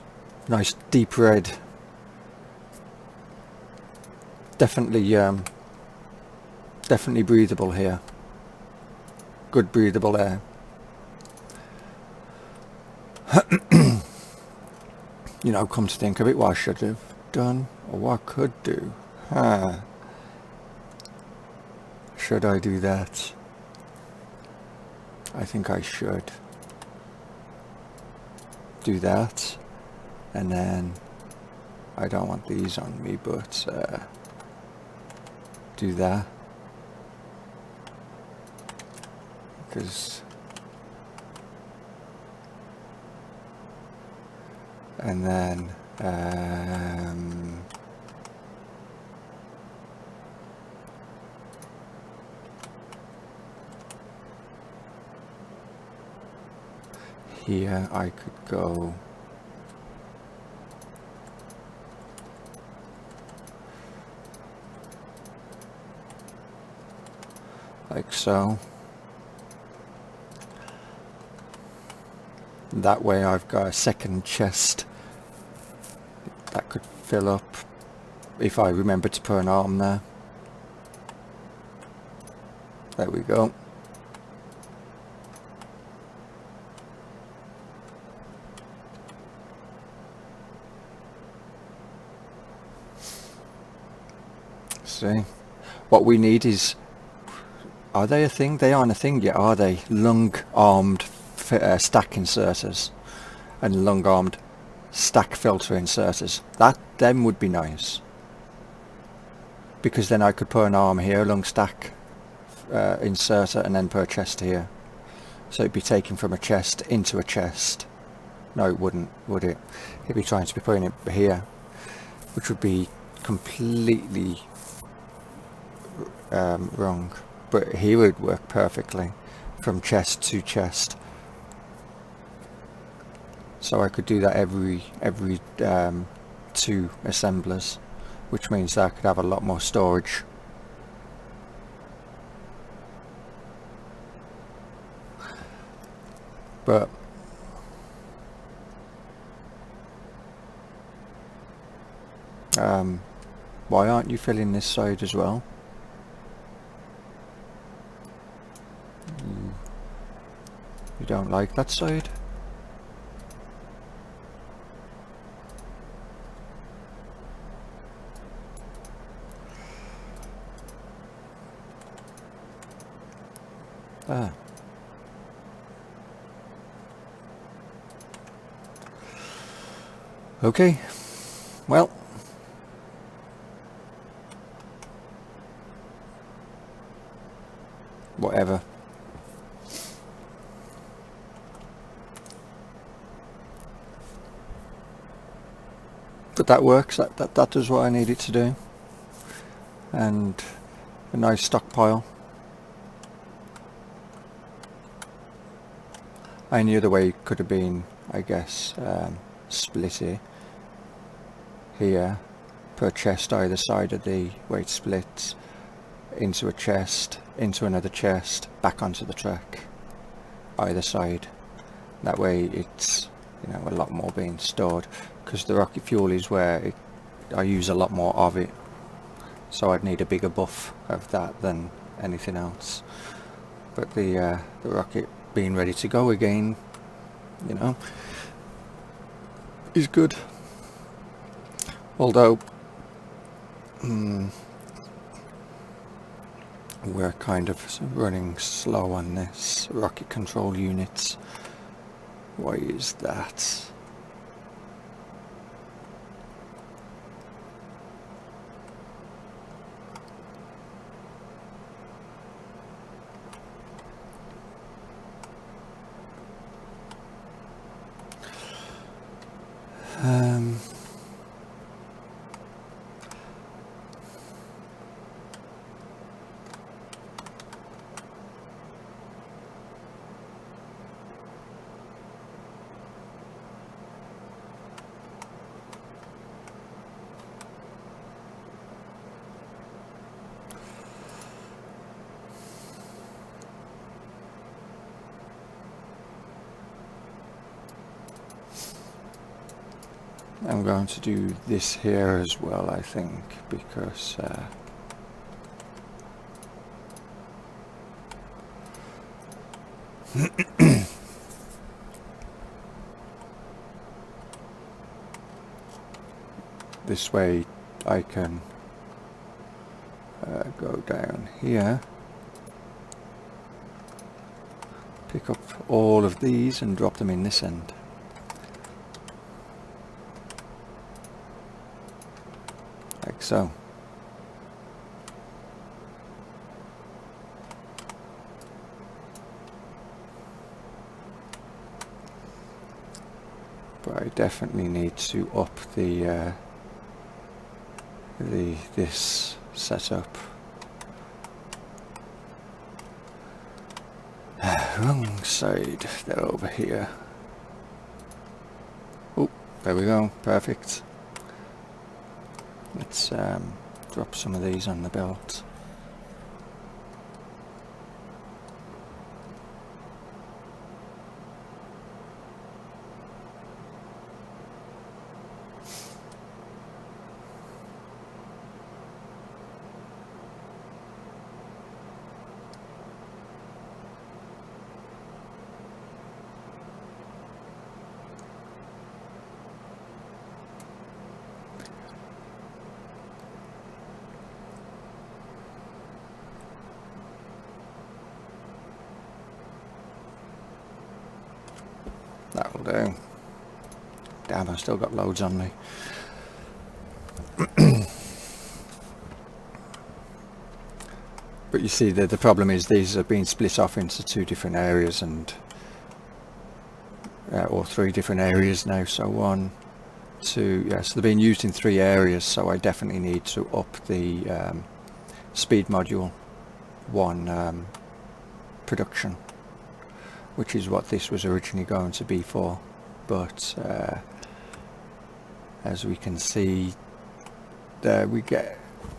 deep red. Definitely breathable here. Good breathable air. You know, come to think of it, what I should have done, or what I could do. Should I do that? I think I should do that, and then I don't want these on me, but do that, because and then here I could go like so. That way I've got a second chest that could fill up if I remember to put an arm there. There we go. See, what we need is, are they a thing? They aren't a thing yet, are they? Long-armed stack inserters and long-armed stack filter inserters. Them would be nice, because then I could put an arm here, a long stack inserter, and then put a chest here. So it'd be taken from a chest into a chest. No, it wouldn't, would it? It'd be trying to be putting it here, which would be completely wrong. But here would work perfectly, from chest to chest. So I could do that every 2 assemblers, which means that I could have a lot more storage. But why aren't you filling this side as well? You don't like that side? Ah. Okay, well, whatever. But that works, that does what I need it to do. And a nice stockpile. Any other way could have been, I guess, split it here, put a chest either side of the way it splits, into a chest, into another chest, back onto the track, either side. That way it's, you know, a lot more being stored, because the rocket fuel is where I use a lot more of it, so I'd need a bigger buff of that than anything else. But the rocket being ready to go again, you know, is good. Although we're kind of running slow on this rocket control units. Why is that? I'm going to do this here as well, I think, because this way I can go down here, pick up all of these and drop them in this end. Like so. But I definitely need to up this setup. Wrong side, they're over here. Oh, there we go, perfect. Let's drop some of these on the belt. That'll do. Damn, I've still got loads on me. But you see, the problem is these are being split off into 2 different areas, and or 3 different areas now. So 1, 2, yeah, so they're being used in 3 areas, so I definitely need to up the speed module 1 production, which is what this was originally going to be for. But as we can see, there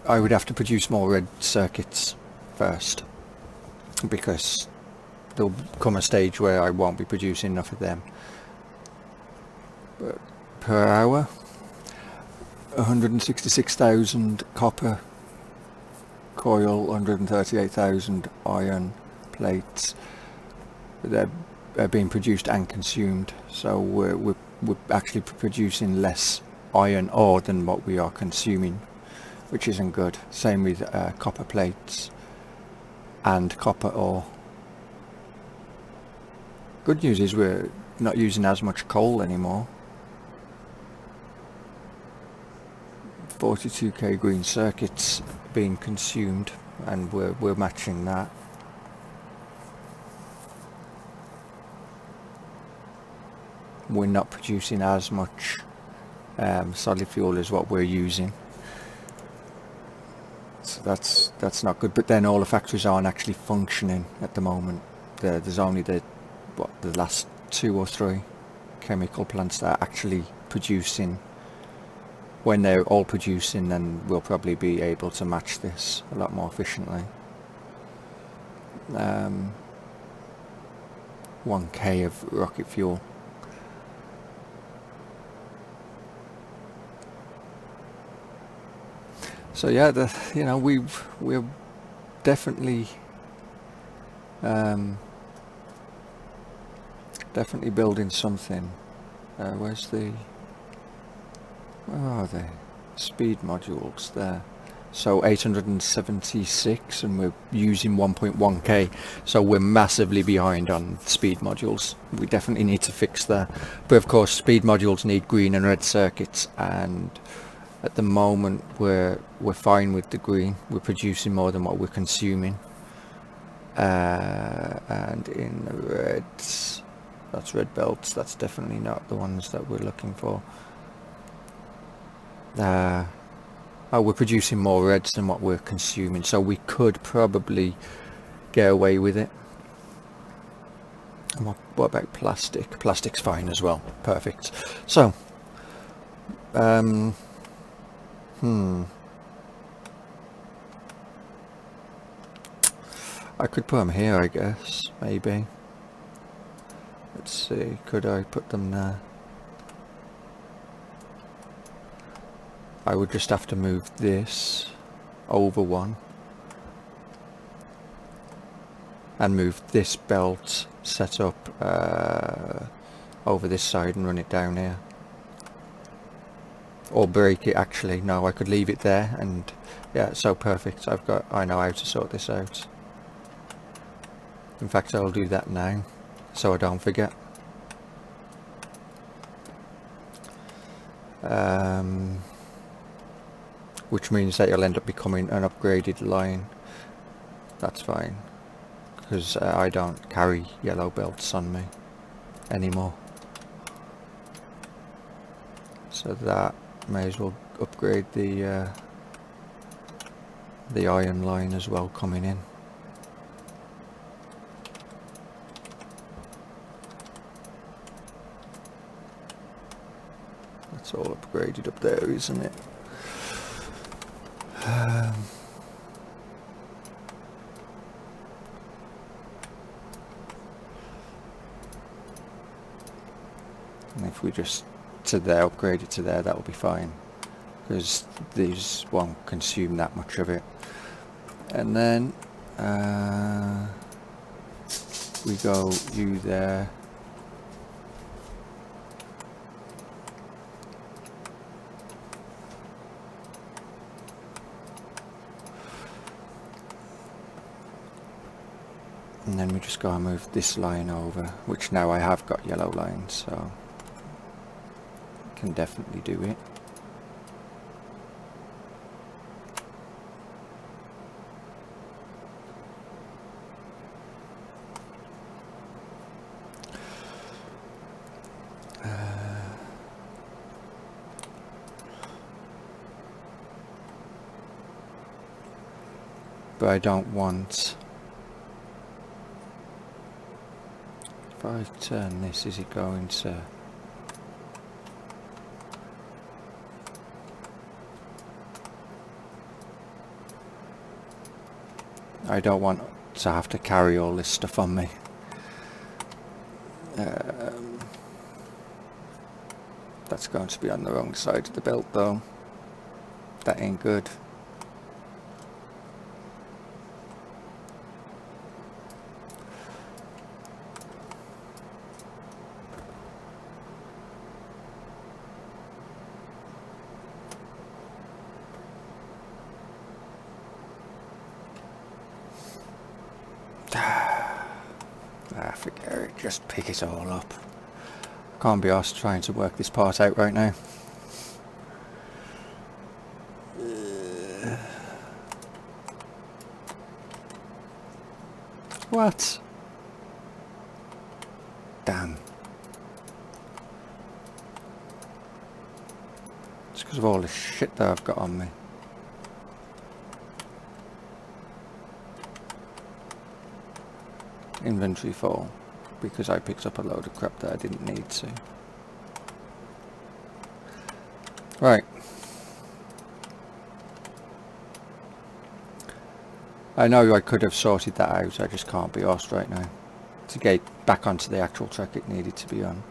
I would have to produce more red circuits first, because there'll come a stage where I won't be producing enough of them. But per hour, 166,000 copper coil, 138,000 iron plates. They're being produced and consumed, so we're actually producing less iron ore than what we are consuming, which isn't good. Same with copper plates and copper ore. Good news is we're not using as much coal anymore. 42k green circuits being consumed, and we're matching that. We're not producing as much solid fuel as what we're using, so that's not good. But then all the factories aren't actually functioning at the moment. There's only the last 2 or 3 chemical plants that are actually producing. When they're all producing, then we'll probably be able to match this a lot more efficiently. 1k of rocket fuel. So yeah, we're definitely definitely building something. Where are they? Speed modules there. So 876, and we're using 1.1k, so we're massively behind on speed modules. We definitely need to fix that. But of course, speed modules need green and red circuits, and at the moment we're fine with the green. We're producing more than what we're consuming. And in the reds, that's red belts. That's definitely not the ones that we're looking for. We're producing more reds than what we're consuming, so we could probably get away with it. And what about plastic? Plastic's fine as well. Perfect. So, I could put them here, I guess, maybe. Let's see, could I put them there? I would just have to move this over 1 and move this belt set up over this side and run it down here, or break it. Actually, no, I could leave it there, and yeah, so perfect. I know how to sort this out. In fact, I'll do that now so I don't forget. Which means that it'll end up becoming an upgraded line. That's fine, because I don't carry yellow belts on me anymore. So that may as well upgrade the iron line as well coming in. That's all upgraded up there, isn't it? And if we just upgrade it to there, that will be fine, because these won't consume that much of it. And then we go you there. And then we just go and move this line over, which now I have got yellow lines, so I can definitely do it. But I don't want... If I turn this, is it going to... I don't want to have to carry all this stuff on me. That's going to be on the wrong side of the belt though. That ain't good. Forget it, just pick it all up. Can't be arsed trying to work this part out right now. What? Damn. It's because of all the shit that I've got on me. Inventory full, because I picked up a load of crap that I didn't need to. Right. I know I could have sorted that out, I just can't be arsed right now to get back onto the actual track it needed to be on.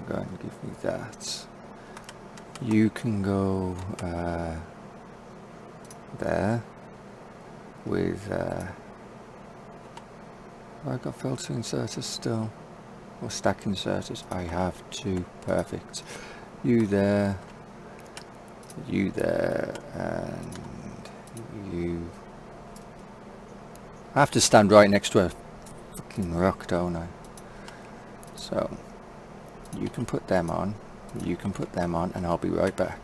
Go and give me that. You can go there with I've got filter inserters still, or stack inserters. I have two. Perfect. You there, and you. I have to stand right next to a fucking rock, don't I? So you can put them on, you can put them on, and I'll be right back.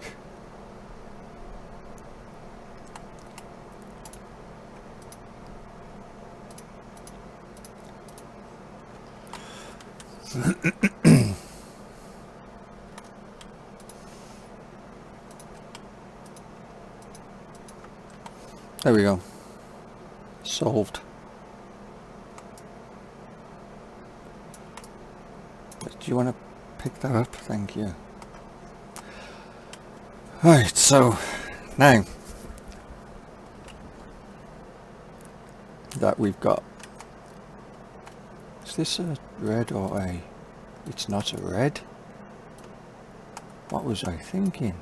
There we go. Solved. Do you want to pick that up? Thank you. Right, so now that we've got, is this a red or a, it's not a red? What was I thinking?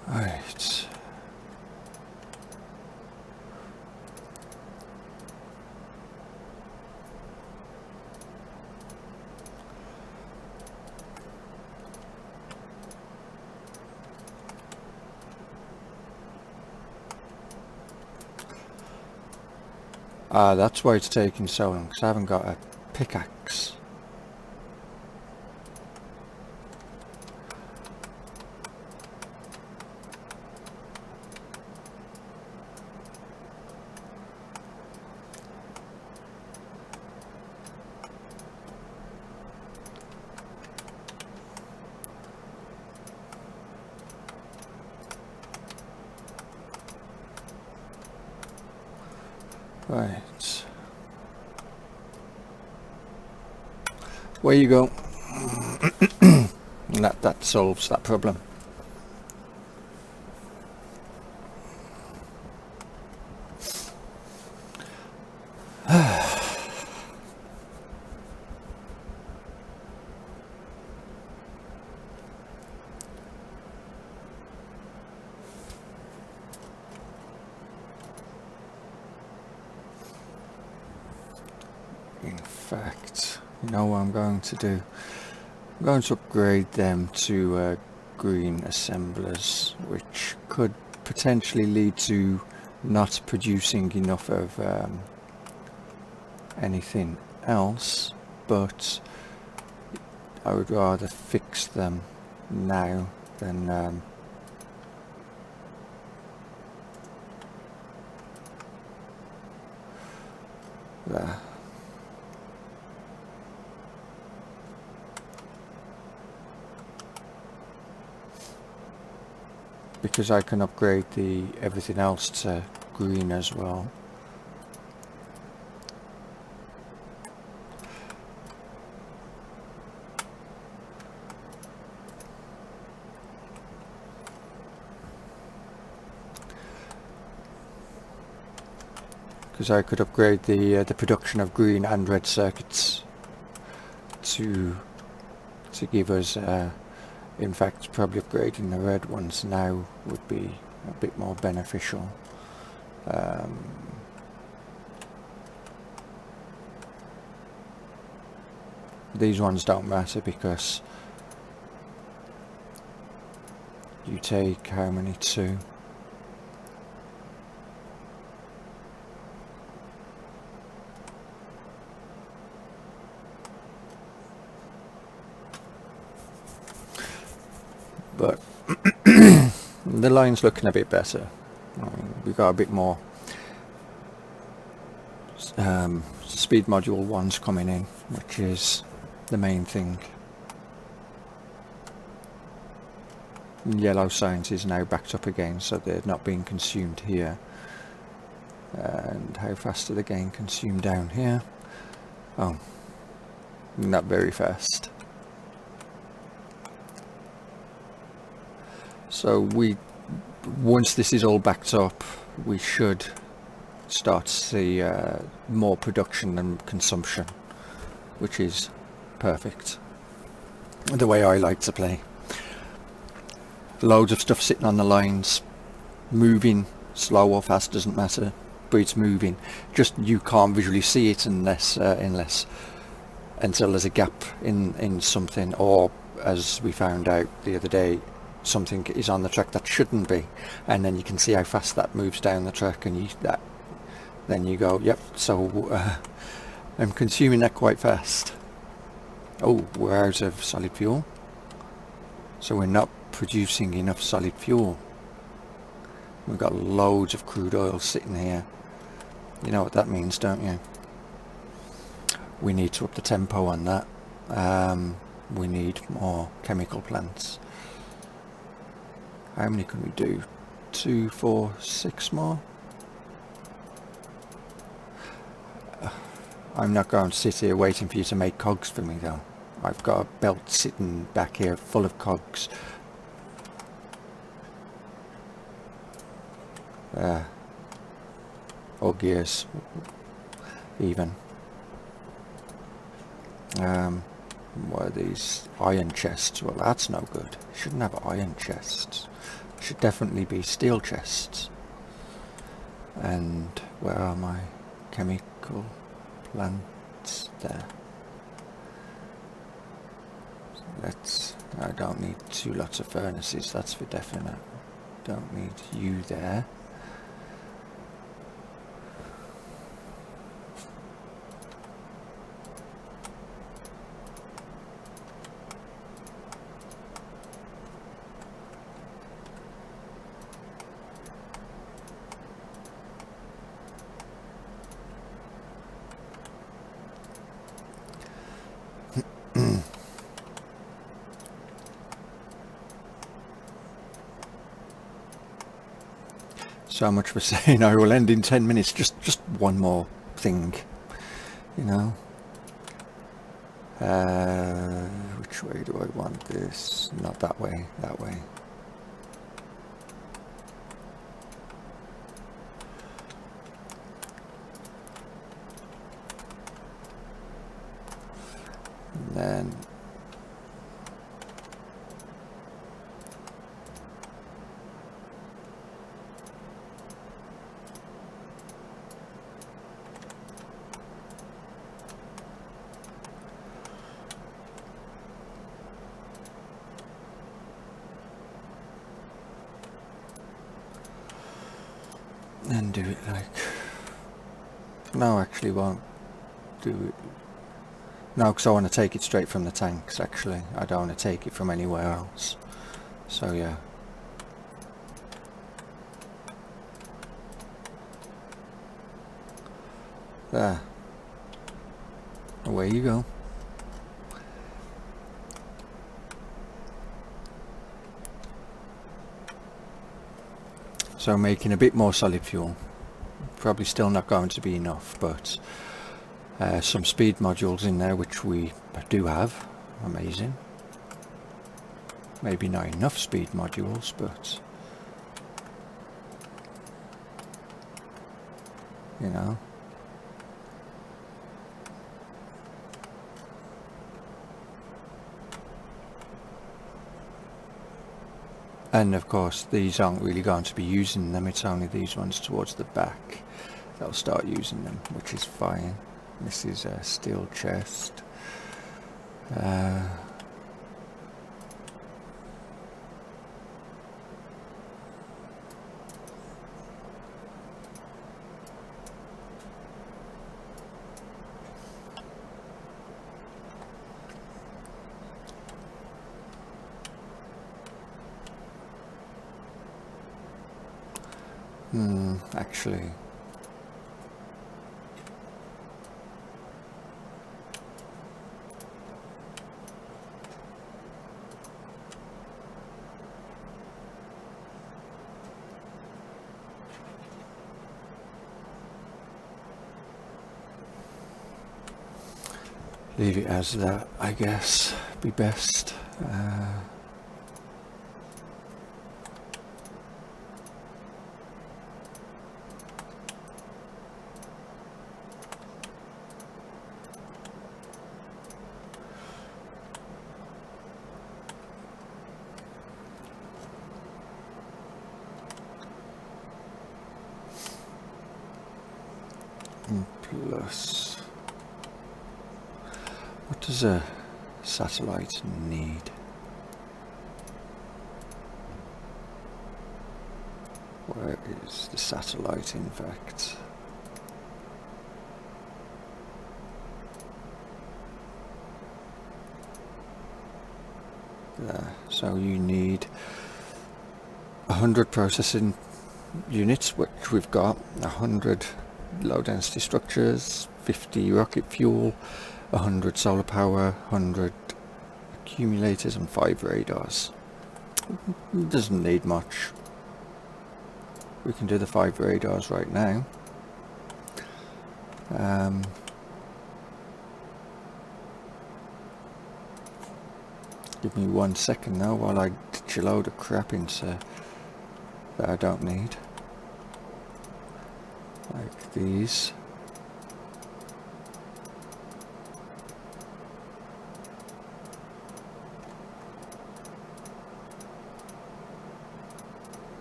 Right. Ah, that's why it's taking so long, because I haven't got a pickaxe. Right. Where you go. And that solves that problem. In fact, you know what I'm going to do? I'm going to upgrade them to green assemblers, which could potentially lead to not producing enough of anything else, but I would rather fix them now than there. Because I can upgrade the everything else to green as well. Because I could upgrade the production of green and red circuits to give us in fact, probably upgrading the red ones now would be a bit more beneficial. These ones don't matter because you take how many? 2. But the line's looking a bit better. I mean, we got a bit more speed module ones coming in, which is the main thing. Yellow signs is now backed up again, so they're not being consumed here. And how fast are they getting consumed down here? Oh, not very fast. So once this is all backed up, we should start to see more production and consumption, which is perfect. The way I like to play. Loads of stuff sitting on the lines, moving, slow or fast, doesn't matter, but it's moving. Just you can't visually see it until there's a gap in something, or as we found out the other day, something is on the track that shouldn't be, and then you can see how fast that moves down the track, and then you go, yep, so I'm consuming that quite fast. Oh, we're out of solid fuel, so we're not producing enough solid fuel. We've got loads of crude oil sitting here. You know what that means, don't you? We need to up the tempo on that. We need more chemical plants. How many can we do? 2, 4, 6 more? I'm not going to sit here waiting for you to make cogs for me though. I've got a belt sitting back here full of cogs. Or gears even. What are these? Iron chests. Well, that's no good. Shouldn't have iron chests. Should definitely be steel chests. And where are my chemical plants? There. I don't need 2 lots of furnaces, that's for definite. Don't need you there. So much for saying I will end in 10 minutes. Just one more thing, you know. Which way do I want this? Not that way, that way. And then can do it like... No, actually won't do it. No, because I want to take it straight from the tanks, actually. I don't want to take it from anywhere else. So yeah. There. Away you go. So making a bit more solid fuel. Probably still not going to be enough, but some speed modules in there, which we do have. Amazing. Maybe not enough speed modules, but you know. And of course these aren't really going to be using them, it's only these ones towards the back that'll start using them, which is fine. This is a steel chest. Actually, leave it as that, I guess, be best. Plus, what does a satellite need? Where is the satellite, in fact? There. So you need 100 processing units, which we've got. 100 low density structures, 50 rocket fuel, 100 solar power, 100 accumulators and 5 radars. Doesn't need much. We can do the 5 radars right now. Give me 1 second now while I ditch a load of crap into that I don't need. Like these.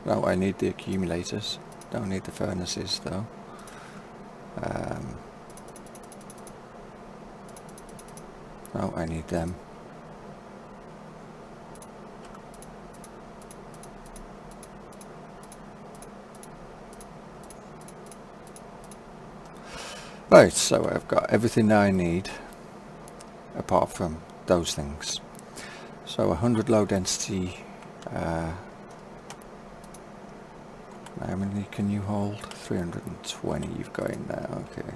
No, I need the accumulators. Don't need the furnaces though. No, I need them. Right, so I've got everything I need apart from those things. So 100 low density. How many can you hold? 320 you've got in there, okay.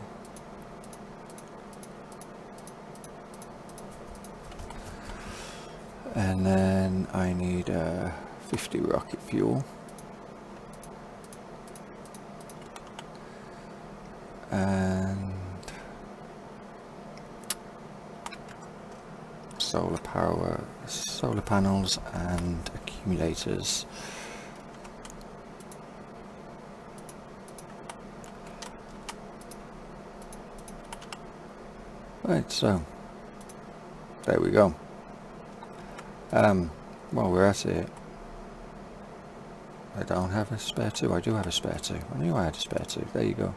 And then I need 50 rocket fuel. And solar power, solar panels and accumulators. Right, so there we go. While we're at it, I don't have a spare two. I do have a spare two. I knew I had a spare two. There you go.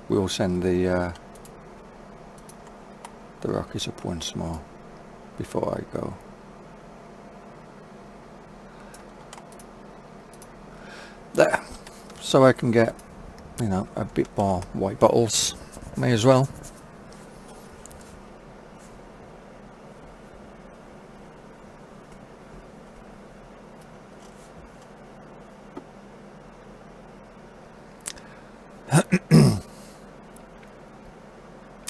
We'll send the rocket up once more. before I go. There, so I can get, you know, a bit more white bottles. May as well.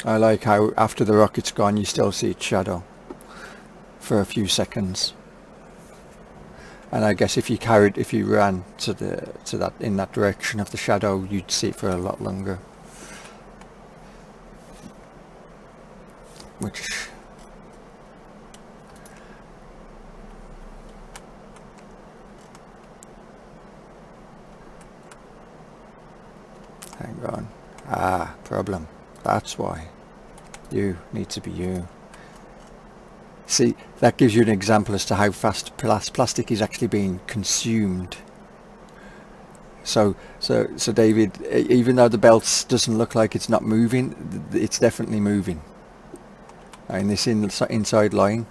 I like how after the rocket's gone you still see its shadow for a few seconds. And I guess if you ran to that in that direction of the shadow, you'd see it for a lot longer. Which hang on. Problem. That's why. You need to be you. See, that gives you an example as to how fast plastic is actually being consumed. So David, even though the belt doesn't look like it's not moving, it's definitely moving. In this inside line,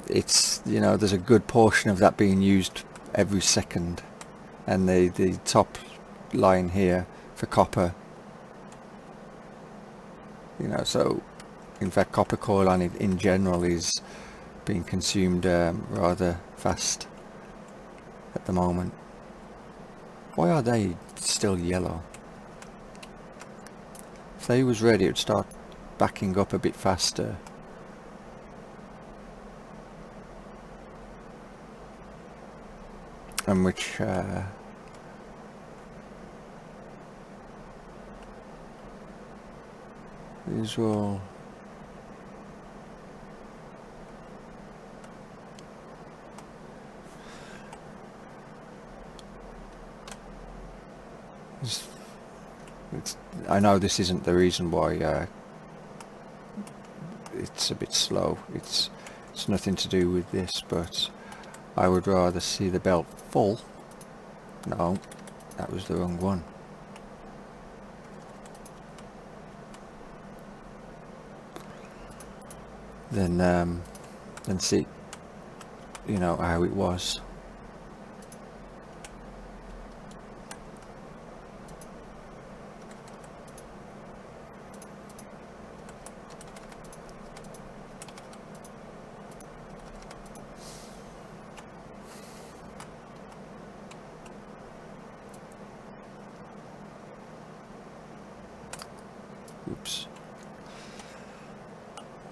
it's, you know, there's a good portion of that being used every second, and the top line here for copper, you know, so in fact copper coil on it in general is being consumed rather fast at the moment. Why are they still yellow? If they was ready, it would start backing up a bit faster. And which these will I know this isn't the reason why it's a bit slow. It's nothing to do with this, but I would rather see the belt full. No, that was the wrong one. Then see, you know, how it was. Oops.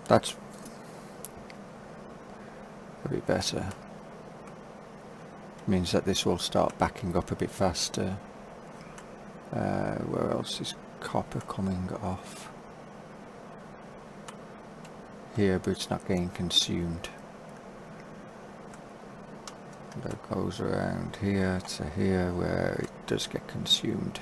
That's a bit better. Means that this will start backing up a bit faster. Where else is copper coming off? Here, but it's not getting consumed. That goes around here to here where it does get consumed.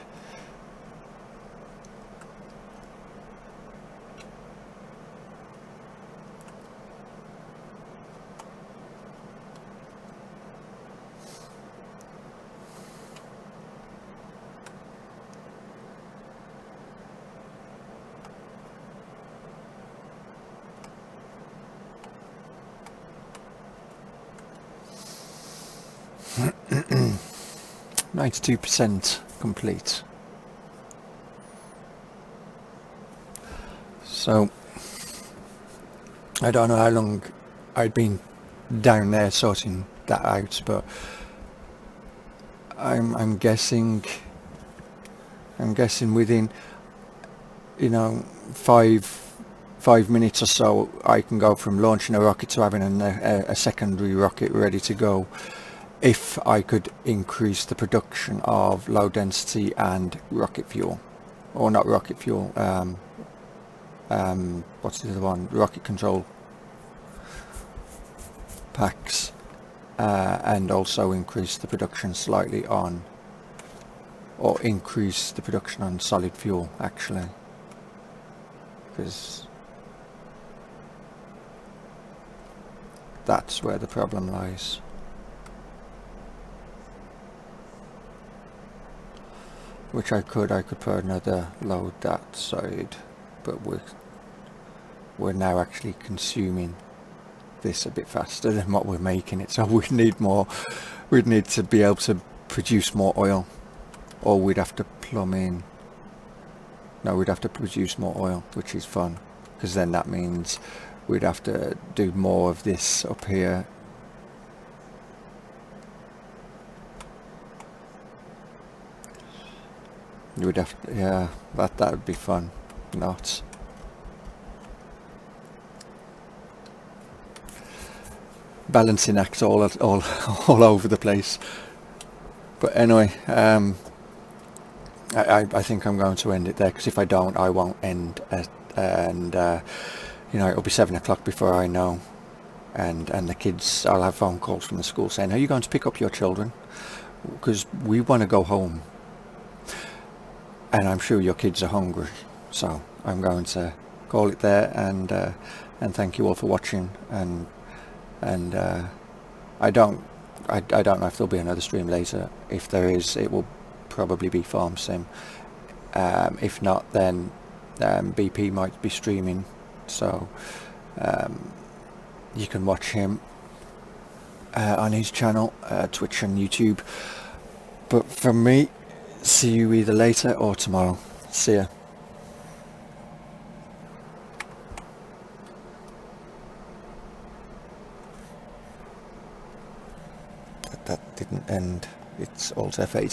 Mm. 92% complete. So I don't know how long I'd been down there sorting that out, but I'm guessing within, you know, five minutes or so I can go from launching a rocket to having a secondary rocket ready to go, if I could increase the production of low density and rocket fuel, or not rocket fuel, what's the other one, rocket control packs, and also increase the production slightly on, or increase the production on solid fuel actually, because that's where the problem lies. Which I could put another load that side, but we're now actually consuming this a bit faster than what we're making it, so we'd need more. We'd need to be able to produce more oil, or we'd have to plumb in. No, we'd have to produce more oil, which is fun, because then that means we'd have to do more of this up here. We'd have to, yeah, that would be fun. Not. Balancing acts all over the place. But anyway, I think I'm going to end it there, because if I don't, I won't end at, and you know, it'll be 7 o'clock before I know, and the kids, I'll have phone calls from the school saying, are you going to pick up your children, because we want to go home, and I'm sure your kids are hungry. So I'm going to call it there, and thank you all for watching, and I don't know if there'll be another stream later. If there is, it will probably be Farm Sim. If not, then BP might be streaming, so you can watch him on his channel, Twitch and YouTube. But from me, see you either later or tomorrow. See ya. That didn't end. It's Alt F8.